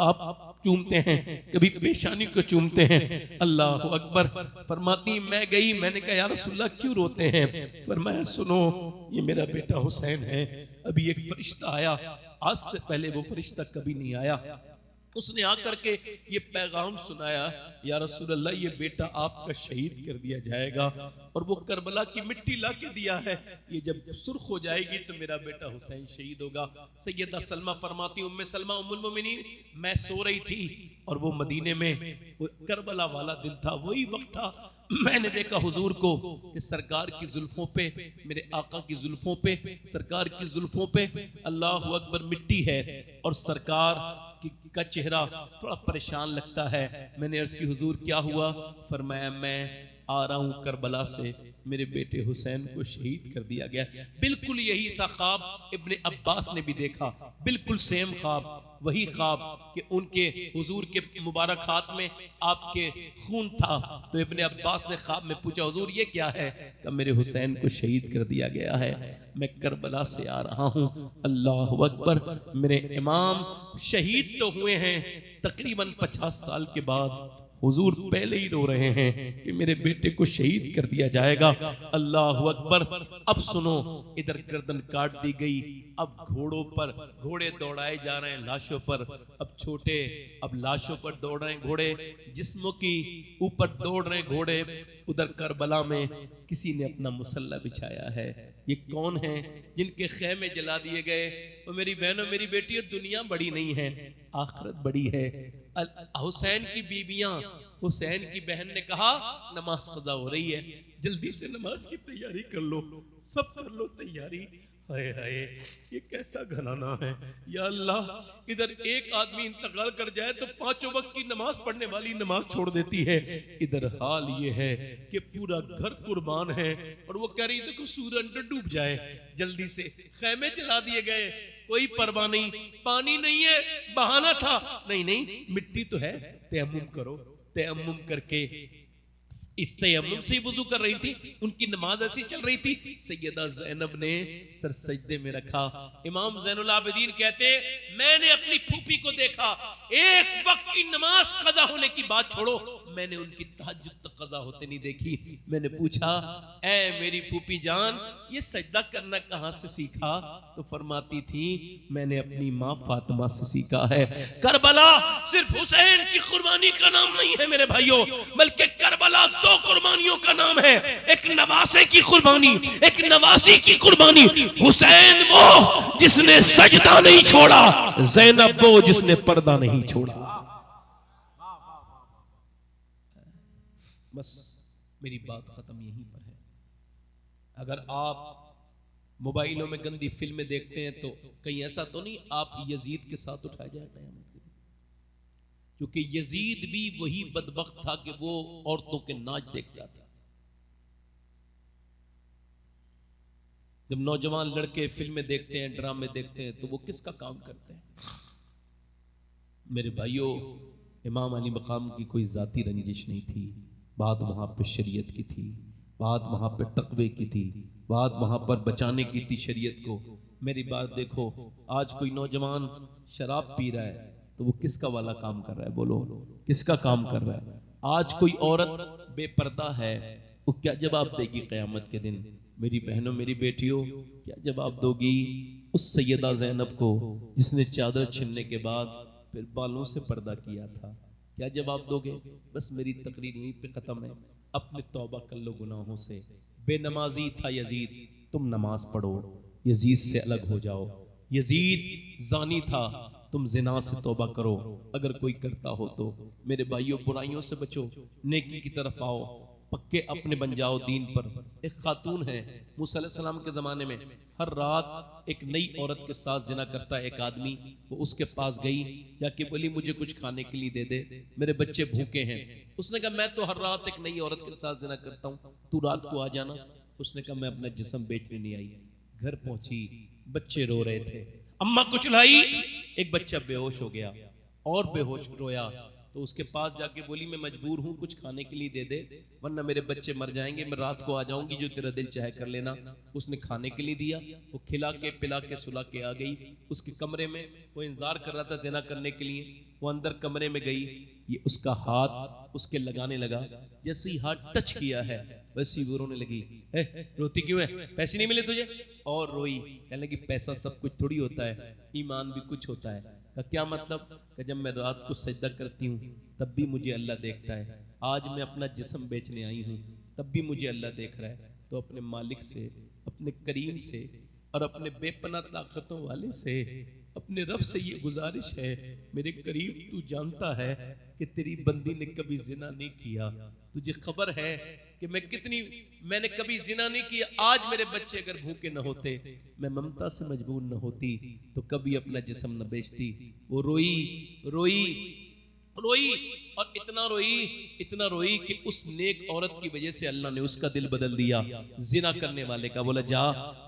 आप चूमते हैं, कभी पेशानी को चूमते हैं। अल्लाह अकबर। फरमाती मैं गई, मैंने कहा या रसूलल्लाह क्यों रोते हैं? फरमाया सुनो, ये मेरा बेटा हुसैन है, अभी एक फरिश्ता आया, आज से पहले वो फरिश्ता कभी नहीं आया, उसने आकर के ये पैगाम सुनाया, या रसूलल्लाह ये बेटा आपका शहीद कर दिया जाएगा, और वो करबला की मिट्टी ला के दिया है, ये जब सुर्ख हो जाएगी तो मेरा बेटा हुसैन शहीद होगा। सैयदा सलमा फरमाती, उम्मे सलमा उम्मुल मोमिनीन, मैं सो रही थी और वो मदीने में वो करबला वाला दिन था, वही वक्त था, मैंने देखा हुजूर को कि सरकार की जुल्फों पे, मेरे आका की जुल्फों पे, सरकार की जुल्फों पे अल्लाह अकबर मिट्टी है, और सरकार का चेहरा थोड़ा परेशान लगता है। मैंने अर्ज की हुजूर क्या हुआ? फरमाया मैं आ रहा हूं करबला से, मेरे बेटे हुसैन को शहीद कर दिया गया। बिल्कुल यही सा ख्वाब इब्ने अब्बास ने भी देखा, बिल्कुल सेम ख्वाब, वही ख्वाब कि उनके हुजूर के मुबारक हाथ में आपके खून था। तो इब्ने अब्बास ने ख्वाब में पूछा हुजूर ये क्या है? कि मेरे हुसैन को शहीद कर दिया गया है, मैं करबला से आ रहा हूं। अल्लाह अकबर। मेरे इमाम शहीद तो हुए हैं तकरीबन 50 साल के बाद, हुजूर पहले ही रो रहे हैं कि मेरे बेटे को शहीद कर दिया जाएगा। अल्लाह अकबर। अब सुनो, इधर गर्दन काट दी गई, अब घोड़ों पर घोड़े दौड़ाए जा रहे हैं लाशों पर, अब छोटे अब लाशों पर दौड़ रहे हैं घोड़े, जिस्मों की ऊपर दौड़ रहे हैं घोड़े, उधर करबला में किसी ने अपना मुसल्ला बिछाया है। ये कौन है जिनके खेमे जला दिए गए? और मेरी बहनों, मेरी बेटियों, दुनिया बड़ी नहीं है, आखिरत बड़ी है। हुसैन की बीबियां, हुसैन की बहन ने कहा नमाज कज़ा हो रही है, जल्दी से नमाज की तैयारी कर लो, सब कर लो तैयारी। हाय हाय, ये कैसा घराना है या अल्लाह। इधर एक आदमी इंतकाल कर जाए तो 5 वक्त की नमाज पढ़ने वाली नमाज छोड़ देती है। इधर हाल ये है कि पूरा घर कुर्बान है और वो कह रही देखो सूरज न डूब जाए, जल्दी से खैमे चला दिए गए, कोई परवाह नहीं, पानी नहीं है, बहाना था, नहीं नहीं मिट्टी तो है, तयम्मुम करो। तयम्मुम करके इस तयम्मुम से वुजू कर रही थी, उनकी नमाज ऐसी चल रही थी। सैयदा ज़ैनब ने सर सजदे में रखा। इमाम ज़ैनुल आबिदीन कहते मैंने अपनी फूफी को देखा, एक वक्त की नमाज कज़ा होने की बात छोड़ो, मैंने उनकी तहज्जुद तक कज़ा होते नहीं देखी। मैंने पूछा ऐ मेरी फूफी जान, ये सजदा करना कहां से सीखा? तो फरमाती थी मैंने अपनी माँ फातिमा से सीखा है। करबला सिर्फ हुसैन की कुर्बानी का नाम नहीं है मेरे भाइयों, बल्कि करबला 2 कुर्बानियों का नाम है। एक नवासे की कुर्बानी, एक नवासी की कुर्बानी। हुसैन वो जिसने सजदा नहीं छोड़ा, ज़ैनब वो जिसने पर्दा नहीं छोड़ा। बस मेरी बात खत्म यहीं पर है। अगर आप मोबाइलों में गंदी फिल्में देखते हैं तो कहीं ऐसा तो नहीं आप यजीद के साथ उठाए जाए कयामत के दिन? क्योंकि यजीद भी वही बदबख्त था कि वो औरतों के नाच देखता था। जब नौजवान लड़के फिल्में देखते हैं, ड्रामे देखते हैं, तो वो किसका काम करते हैं? मेरे भाइयों, इमाम अली मकाम की कोई जाती रंजिश नहीं थी, बात वहां पे शरीयत की थी, बात वहां पे तकवे की थी, बात वहां पर बचाने की थी शरीयत को। मेरी बात देखो, आज कोई नौजवान शराब पी रहा है तो वो किसका वाला काम कर रहा है? बोलो किसका काम कर रहा है? आज कोई औरत बेपर्दा है, वो क्या जवाब देगी क़यामत के दिन? मेरी बहनों, मेरी बेटियों, क्या जवाब दोगी उस सैयदा ज़ैनब को जिसने चादर छीनने के बाद फिर बालों से पर्दा किया था? क्या जवाब दोगे? बस मेरी तकरीर यहीं पे खत्म है। अपने तौबा कर लो गुनाहों से। बेनमाजी था यजीद, तुम नमाज पढ़ो, यजीद से अलग हो जाओ। यजीद जानी था, तुम जिना से तौबा करो अगर कोई करता हो तो। मेरे भाइयों, बुराइयों से बचो, नेकी की तरफ आओ, पक्के अपने बन जाओ दीन पर। एक खातून है मूसा अलैहिस्सलाम के ज़माने में, हर रात एक नई औरत के साथ जिना करता है एक आदमी। वो उसके पास गई, जाके बोली मुझे कुछ खाने के लिए दे दे, मेरे बच्चे भूखे हैं। उसने कहा मैं तो हर रात एक नई औरत के साथ जिना करता हूँ, तू रात को आ जाना। उसने कहा मैं अपना जिस्म बेचने नहीं आई। घर पहुंची, बच्चे रो रहे थे, अम्मा कुछ लाई। एक बच्चा बेहोश हो गया और बेहोश रोया, तो उसके पास जाके बोली मैं मजबूर हूँ, कुछ खाने के लिए दे दे, वरना मेरे बच्चे मर जाएंगे, मैं रात को आ जाऊंगी, जो तेरा दिल चाहे कर लेना। उसने खाने के लिए दिया, वो खिला के पिला के सुला के आ गई उसके कमरे में। वो इंतजार कर रहा था ज़िना करने के लिए। वो अंदर कमरे में गई, ये उसका हाथ उसके लगाने लगा, जैसे ही हाथ टच किया है वैसे ही वो रोने लगी। रोती क्यों है? पैसे नहीं मिले तुझे? और रोई। कहने लगी पैसा सब कुछ थोड़ी होता है, ईमान भी कुछ होता है। का क्या मतलब? कि जब मैं रात को सजदा करती हूँ तब भी मुझे अल्लाह देखता है। आज मैं अपना जिस्म बेचने आई हूँ तब भी मुझे अल्लाह देख रहा है। तो अपने मालिक से, अपने करीम से और अपने बेपना ताकतों वाले से, अपने रब से ये गुजारिश है, मेरे करीब तू जानता है कि तेरी बंदी ने कभी जिना नहीं किया, तुझे खबर है कि मैंने कभी जिना नहीं किया। आज मेरे बच्चे अगर भूखे न होते, मैं ममता से मजबूर न होती, तो कभी अपना जिस्म न बेचती। वो रोई रोई रोई और इतना रोई कि उस नेक औरत की वजह से अल्लाह ने उसका दिल बदल दिया। जिना करने वाले का बोला जा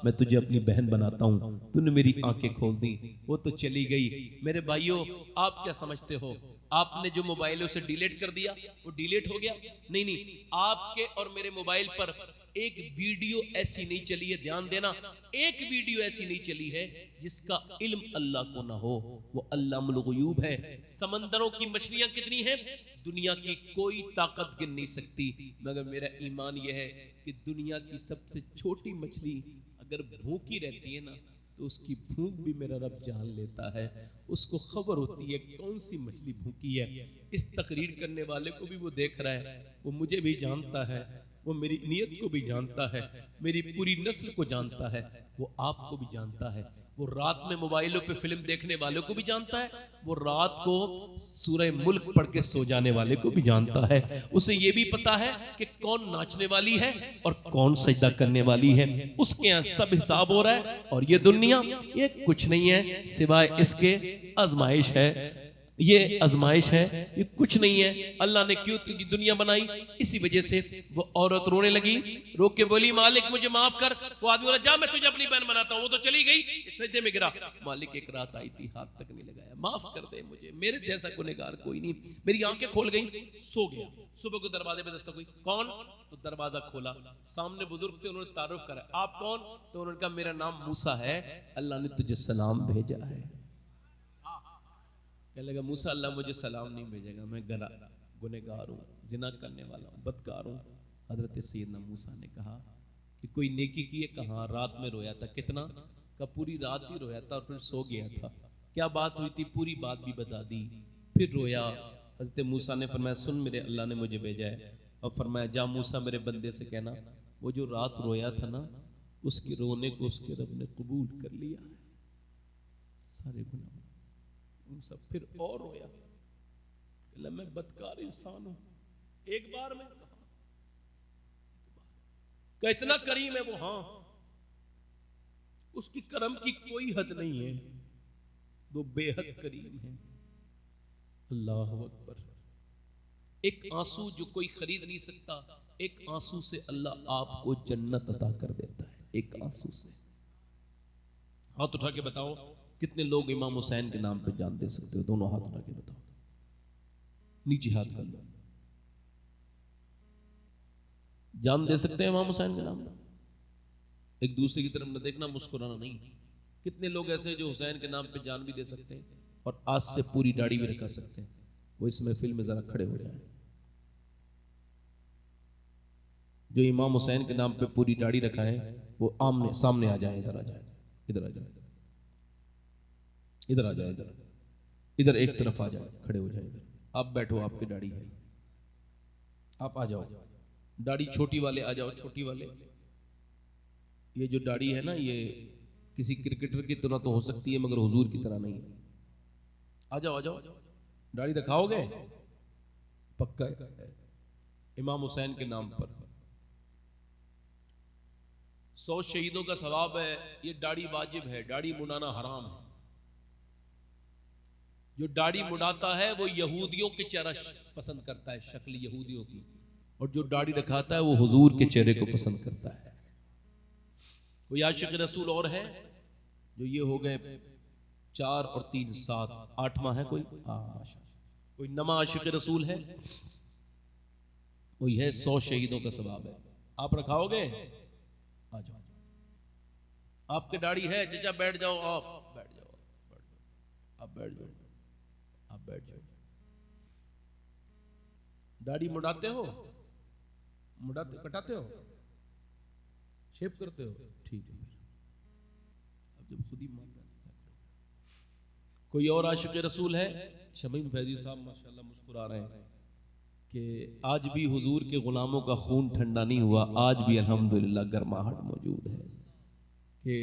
मैं तुझे अपनी बहन बनाता हूँ, तूने मेरी आंखें खोल दी। वो तो चली गई। मेरे भाइयों, आप क्या समझते हो? आपने जो मोबाइल उसे डिलीट कर दिया, वो डिलीट हो गया? नहीं, आपके और मेरे मोबाइल पर एक वीडियो ऐसी नहीं चली है, ध्यान देना, एक वीडियो ऐसी नहीं चली है जिसका इल्म अल्लाह को ना हो। वो अल्लामुल गुयूब है। समंदरों की मछलियां कितनी हैं, दुनिया की कोई ताकत गिन नहीं सकती। मगर मेरा ईमान यह है कि दुनिया की सबसे छोटी मछली अगर भूखी रहती है ना, तो उसकी भूख भी मेरा रब जान लेता है। उसको खबर होती है कौन सी मछली भूखी है। इस तकरीर करने वाले को भी वो देख रहा है, वो मुझे भी जानता है, वो मेरी नीयत को भी जानता है, मेरी पूरी नस्ल को जानता है, वो आपको भी जानता है, वो रात में मोबाइलों पे फिल्म देखने वालों को भी जानता है, वो रात को सूरह मुल्क पढ़ के सो जाने वाले को भी जानता है। उसे ये भी पता है कि कौन नाचने वाली है और कौन सजदा करने वाली है। उसके यहाँ सब हिसाब हो रहा है। और ये दुनिया ये कुछ नहीं है सिवाय इसके आजमाइश है, ये आजमाइश है, ये कुछ नहीं है। अल्लाह ने क्यों दुनिया बनाई? इसी वजह से। वो औरत रोने लगी, रो के बोली मालिक मुझे माफ कर। वो आदमी बोला जा मैं तुझे अपनी बहन बनाता हूँ। वो तो चली गई, सजदे में गिरा। मालिक एक रात आई थी, हाथ तक नहीं लगाया, माफ कर दे मुझे, मेरे जैसा गुनहगार कोई नहीं। मेरी आंखें खोल गई, सो गया। सुबह को दरवाजे पे दस्तक हुई, कौन? तो दरवाजा खोला, सामने बुजुर्ग थे, उन्होंने तारुफ करा, आप कौन? तो उन्होंने कहा मेरा नाम मूसा है, अल्लाह ने तुझे सलाम भेजा है। कहने लगा मूसा अल्लाह मुझे सलाम नहीं भेजेगा, मैं गुनहगार हूँ, जिना करने वाला हूँ, बदकार हूँ। हजरत सैयदना मूसा ने कहा कि कोई नेकी की है? कहाँ? रात में रोया था। कितना? का पूरी रात ही रोया था और फिर सो गया था। क्या बात हुई थी? पूरी बात भी बता दी। फिर रोया। हजरत मूसा ने फरमाया सुन मेरे अल्लाह ने मुझे भेजा है। और फरमाया जा मूसा मेरे बंदे से कहना वो जो रात रोया था ना, उसके रोने को उसके रब ने कबूल कर लिया, सारे गुनाह सब। फिर और रोया, मैं बदकार इंसान हूं। एक बार में कहा इतना करीम है वो, हाँ उसकी करम की कोई हद नहीं है, वो बेहद करीम है। अल्लाह अकबर। एक आंसू जो कोई खरीद नहीं सकता, एक आंसू से अल्लाह आपको जन्नत अता कर देता है, एक आंसू से। हाथ उठा के बताओ कितने लोग इमाम हुसैन के नाम पे जान दे सकते हो? दोनों हाथ उठा के बताओ, नीचे हाथ कर लो। जान दे सकते हैं इमाम हुसैन के नाम पे? एक दूसरे की तरफ न देखना, मुस्कुराना नहीं। कितने लोग ऐसे जो हुसैन के नाम पे जान भी दे सकते हैं और आज से पूरी दाढ़ी भी रखा सकते हैं? वो इस महफिल में जरा खड़े हो जाए। जो इमाम हुसैन के नाम पे पूरी दाढ़ी रखा है वो आमने सामने आ जाए, इधर आ जाए, इधर आ जाए, इधर आ जाए, इधर एक तरफ आ जाए, खड़े हो जाए। इधर आप बैठो, आपकी दाढ़ी है, आप आ जाओ। दाढ़ी छोटी वाले आ जाओ, छोटी वाले। ये जो दाढ़ी है ना, ये किसी क्रिकेटर की तरह तो हो सकती है मगर हुजूर की तरह नहीं है। आ जाओ, आ जाओ। दाढ़ी रखाओगे? पक्का है। इमाम हुसैन के नाम पर 100 शहीदों का सवाब है। ये दाढ़ी वाजिब है, दाढ़ी मुड़ाना हराम है। जो दाढ़ी मुड़ाता है वो यहूदियों के चेहरा पसंद करता है, शक्ल यहूदियों की, और जो दाढ़ी रखाता है वो हुजूर के चेहरे को पसंद करता है। कोई आशिक रसूल और है? जो ये हो गए 4 और 3 7 8वां है कोई? कोई नमा आशिक रसूल है? कोई है? 100 शहीदों का सवाब है। आप रखाओगे? आ जाओ। आपके दाढ़ी है? चचा बैठ जाओ, आप बैठ जाओ, आप बैठ जाओ, आप बैठ जाओ। दाढ़ी मुड़ाते हो? मुड़ाते, कटाते हो, शेप करते हो? ठीक है। अब जब खुद ही मान रहे कोई और आशिक रसूल है? शमीम फैजी साहब माशाल्लाह मुस्कुरा रहे हैं कि आज भी हुजूर के गुलामों का खून ठंडा नहीं हुआ, आज भी अल्हम्दुलिल्लाह गर्माहट मौजूद है कि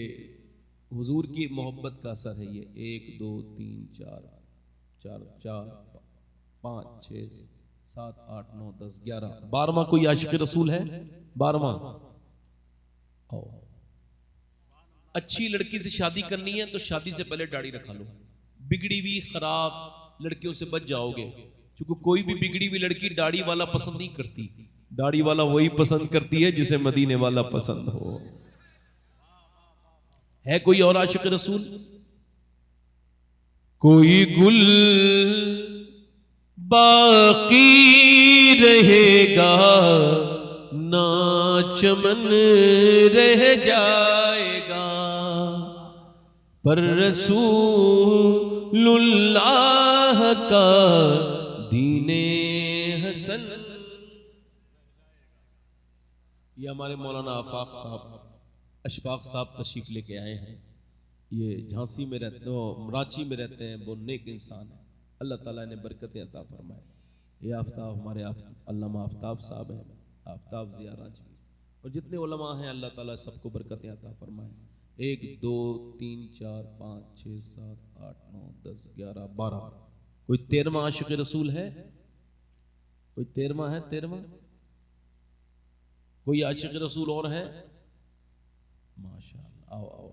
हुजूर की मोहब्बत का असर है। ये 1 2 3 4 4 5 6 7 8 9 10 11 12वां कोई आशिक रसूल है? 12वां। आओ। अच्छी लड़की से शादी करनी है तो शादी से पहले दाढ़ी रखा लो। बिगड़ी हुई खराब लड़कियों से बच जाओगे, क्योंकि कोई भी बिगड़ी हुई लड़की दाढ़ी वाला पसंद नहीं करती। दाढ़ी वाला वही पसंद करती है जिसे मदीने वाला पसंद हो। है कोई और आशिक रसूल? कोई गुल बाकी रहेगा ना चमन रह जाएगा, पर रसूलुल्लाह का दीने हसन। ये हमारे मौलाना अशफाक साहब तशरीफ लेके आए हैं। ये झांसी में रहते हो, रांची में रहते हैं, वो नेक इंसान है, अल्लाह ताला ने बरकतें अता फरमाए। ये आफ्ताब हमारे अल्लामा आफ्ताब साहब हैं, आफ्ताब ज़िया रांची, और जितने उलमा हैं अल्लाह ताला सबको बरकतें अता फरमाए। 1 2 3 4 5 6 7 8 9 10 11 12, कोई 13वां आशिक रसूल है? कोई 13वां है? 13वां कोई आशिक रसूल और है? माशाअल्लाह, आओ आओ,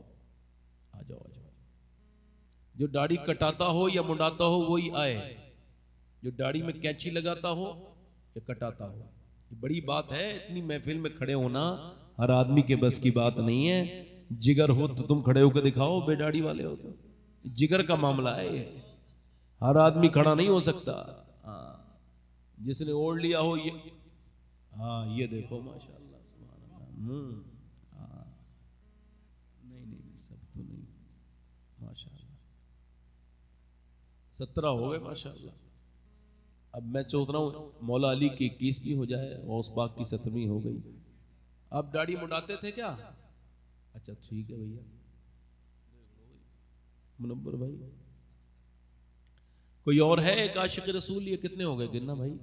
आ जाओ आ जाओ। जो दाढ़ी कटाता हो या मुंडाता हो वही आए, जो दाढ़ी में कैंची लगाता हो या कटाता हो। ये बड़ी बात है, इतनी महफिल में खड़े होना हर आदमी के बस की बात नहीं है। जिगर हो तो तुम खड़े होकर दिखाओ, बेदाढ़ी वाले हो तो जिगर का मामला है ये, हर आदमी खड़ा नहीं हो सकता। हाँ, जिसने ओढ़ लिया हो ये, हाँ ये देखो माशाल्लाह सुभान अल्लाह, हाँ नहीं नहीं सब तो नहीं, माशाल्लाह 17 हो गए माशाल्लाह। अब मैं सोच रहा हूँ मौला अली की 21वीं हो जाए और उस पाक की 17वीं हो गई। आप दाढ़ी मुंडाते थे क्या? अच्छा ठीक है भैया, मुनव्वर भाई। कोई और है एक आशिक रसूल? ये कितने हो गए गिनना भाई?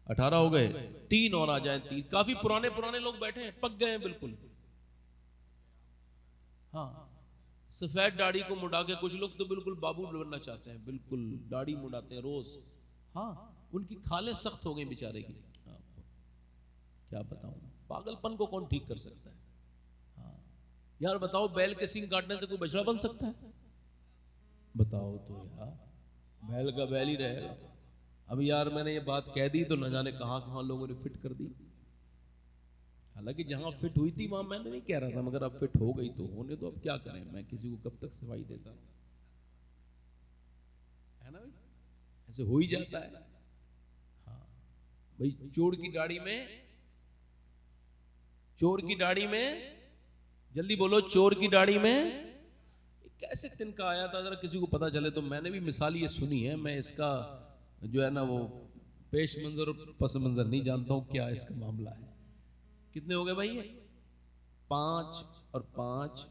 18 हो गए, 3 और आ जाए, 3। काफी पुराने पुराने लोग बैठे हैं, पक गए हैं बिल्कुल। हाँ, सफेद दाढ़ी को मुड़ा के कुछ लोग तो बिल्कुल बाबू बनना चाहते हैं, बिल्कुल दाढ़ी मुड़ाते हैं रोज। हाँ, उनकी खालें सख्त हो गई बेचारे की, क्या बताऊं, पागलपन को कौन ठीक कर सकता है? हाँ यार बताओ, बैल के सींग काटने से कोई बछड़ा बन सकता है? बताओ तो यार, बैल का बैल ही रहेगा। अब यार मैंने ये बात कह दी तो न जाने कहां कहां लोगों ने फिट कर दी। हालांकि जहां फिट हुई थी वहां मैंने नहीं कह रहा था, मगर अब फिट हो गई तो होने दो, अब क्या करें, मैं किसी को कब तक सफाई देता है ना भाई, ऐसे हो ही जाता है। हाँ भाई, चोर की दाढ़ी में, चोर की दाढ़ी में, जल्दी बोलो, चोर की दाढ़ी में कैसे तिनका आया था, जरा किसी को पता चले तो। मैंने भी मिसाल ये सुनी है, मैं इसका जो है ना वो पेश मंजर और पस मंजर नहीं जानता हूं क्या इसका मामला है। कितने हो गए भाई? 5 और 5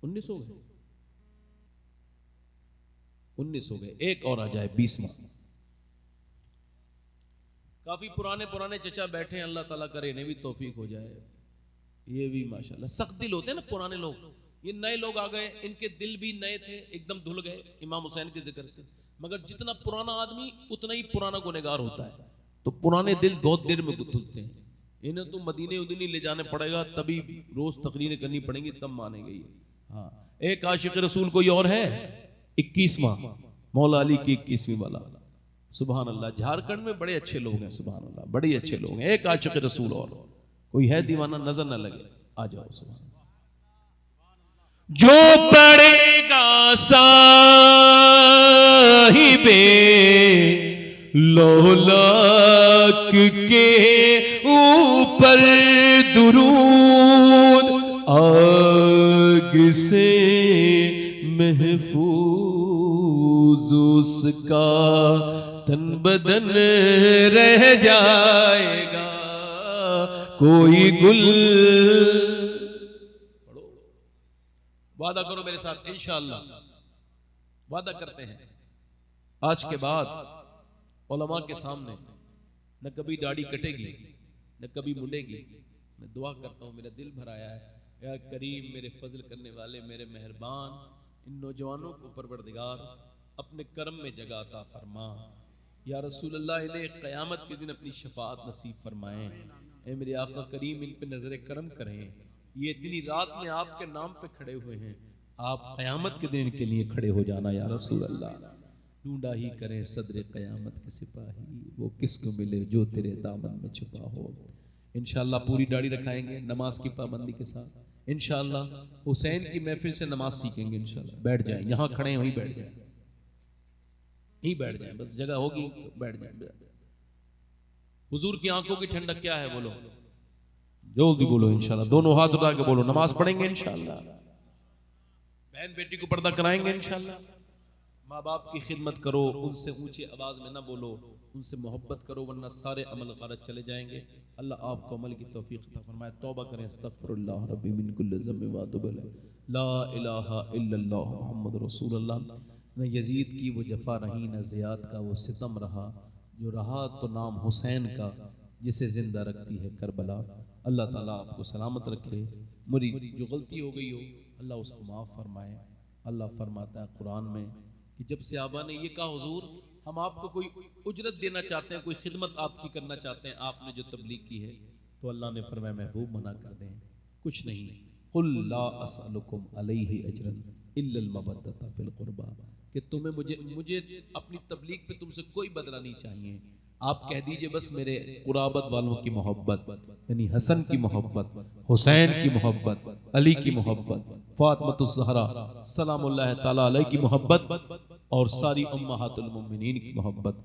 19 हो गए, 19 हो गए, एक और आ जाए 20वां। काफी पुराने पुराने चचा बैठे हैं, अल्लाह ताला करे इन्हें भी तौफीक हो जाए। ये भी माशाल्लाह सख्त दिल होते हैं ना पुराने लोग। ये नए लोग आ गए, इनके दिल भी नए थे, एकदम धुल गए इमाम हुसैन के जिक्र से। मगर जितना पुराना आदमी उतना ही पुराना गुनहगार होता है, तो पुराने दिल बहुत देर में धुलते हैं। इन्हें तो मदीने उदीने ले जाने पड़ेगा, तभी रोज तकरीरें करनी पड़ेंगी, तब मानेंगे ये। हाँ, एक आशिक रसूल कोई और है? 21वां, मौला अली की 21वीं वाला। सुभान अल्लाह, झारखंड में बड़े अच्छे लोग हैं, सुभान अल्लाह, बड़े अच्छे लोग हैं। एक आशिक रसूल और कोई है दीवाना, नजर ना लगे, आ जाओ। सुभान जो पड़ेगा साहिबे लोलाक के ऊपर दुरूद, आग से महफूज उसका तन बदन रह जाएगा, कोई गुल। वादा करो मेरे साथ, इंशाअल्लाह वादा करते हैं, आज के बाद उलमा के सामने न कभी दाढ़ी कटेगी न कभी मुड़ेगी। मैं दुआ करता हूँ, मेरा दिल भर आया है, या करीम मेरे फजल करने वाले, मेरे मेहरबान, इन नौजवानों को परवरदिगार अपने करम में जगह अता फरमा। या रसूल अल्लाह, इन्हें क़यामत के दिन अपनी शफाअत नसीब फरमाएं। ए मेरे आका करीम, इन पे नजर करम करें। ये इतनी रात में आपके नाम पे खड़े हुए हैं, आप क़यामत के दिन इनके लिए खड़े हो जाना या रसूल अल्लाह। ढूंढा ही करें सदर क़यामत के सिपाही, वो किसको मिले जो तेरे दामन में छुपा हो। इंशाअल्लाह पूरी दाढ़ी रखाएंगे नमाज की पाबंदी के साथ। इंशाअल्लाह हुसैन की महफिल से नमाज सीखेंगे इंशाअल्लाह। बैठ जाएं, यहाँ खड़े हैं वहीं बैठ जाएं, यहीं बैठ जाएं, बस जगह होगी बैठ जाएं। हुजूर की आंखों की ठंडक क्या है बोलो, जल्दी बोलो इंशाअल्लाह। दोनों हाथ उठा के बोलो, नमाज पढ़ेंगे इंशाअल्लाह, बहन बेटी को पर्दा कराएंगे इंशाअल्लाह, माँ बाप की खिदमत करो, उनसे ऊंची आवाज में ना बोलो, उनसे मोहब्बत करो, वरना सारे अमल गलत चले जाएंगे। अल्लाह आपको अमल की तौफीक अता फरमाए। तौबा करें, अस्तगफिरुल्लाह रब्बी मिन कुल्लि ज़ंबिन व अतूबु इलैह, ला इलाहा इल्लल्लाह मुहम्मद रसूलुल्लाह। न यजीद की वो जफा रही, न ज़ियाद का वो सितम रहा, जो रहा तो नाम हुसैन का, जिसे जिंदा रखती है करबला। अल्लाह ताला आपको सलामत रखे। मेरी जो गलती हो गई हो अल्लाह उसको माफ़ फरमाए। अल्लाह फरमाता है कुरान में कि जब सहाबा ने ये कहा, हुजूर हम आपको कोई उजरत देना चाहते हैं, कोई खिदमत आपकी करना चाहते हैं, आपने जो तबलीग की है, तो अल्लाह ने फरमाया महबूब मना कर दें, कुछ नहीं। कुल ला असअलुकुम अलैहि अजरन इल्लल मवद्दता फिल कुर्बा, कि तुम्हें मुझे अपनी तबलीग पे तुमसे कोई बदला नहीं चाहिए। आप कह दीजिए बस मेरे कुराबत वालों की मोहब्बत, यानी हसन की मोहब्बत, हुसैन की मोहब्बत, अली की मोहब्बत, फातिमतुज़ ज़हरा सलामुल्लाह तआला अलैहा की मोहब्बत, और सारी उम्महातुल मोमिनीन की मोहब्बत,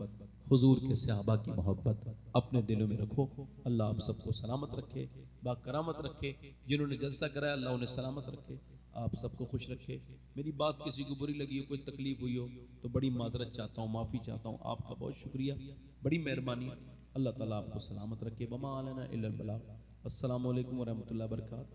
हुजूर के सहाबा की मोहब्बत अपने दिलों में रखो। अल्लाह आप सबको सलामत रखे, बाकरामत रखे। जिन्होंने जलसा कराया अल्लाह उन्हें सलामत रखे, आप सबको खुश रखे। मेरी बात किसी को बुरी लगी हो, कोई तकलीफ हुई हो, तो बड़ी मादरत चाहता हूँ, माफ़ी चाहता हूँ। आपका बहुत शुक्रिया, बड़ी मेहरबानी। अल्लाह ताला आपको सलामत रखे। वमा अलैना इल्लल बलाग। अस्सलामु अलैकुम व रहमतुल्लाहि व बरकातहू।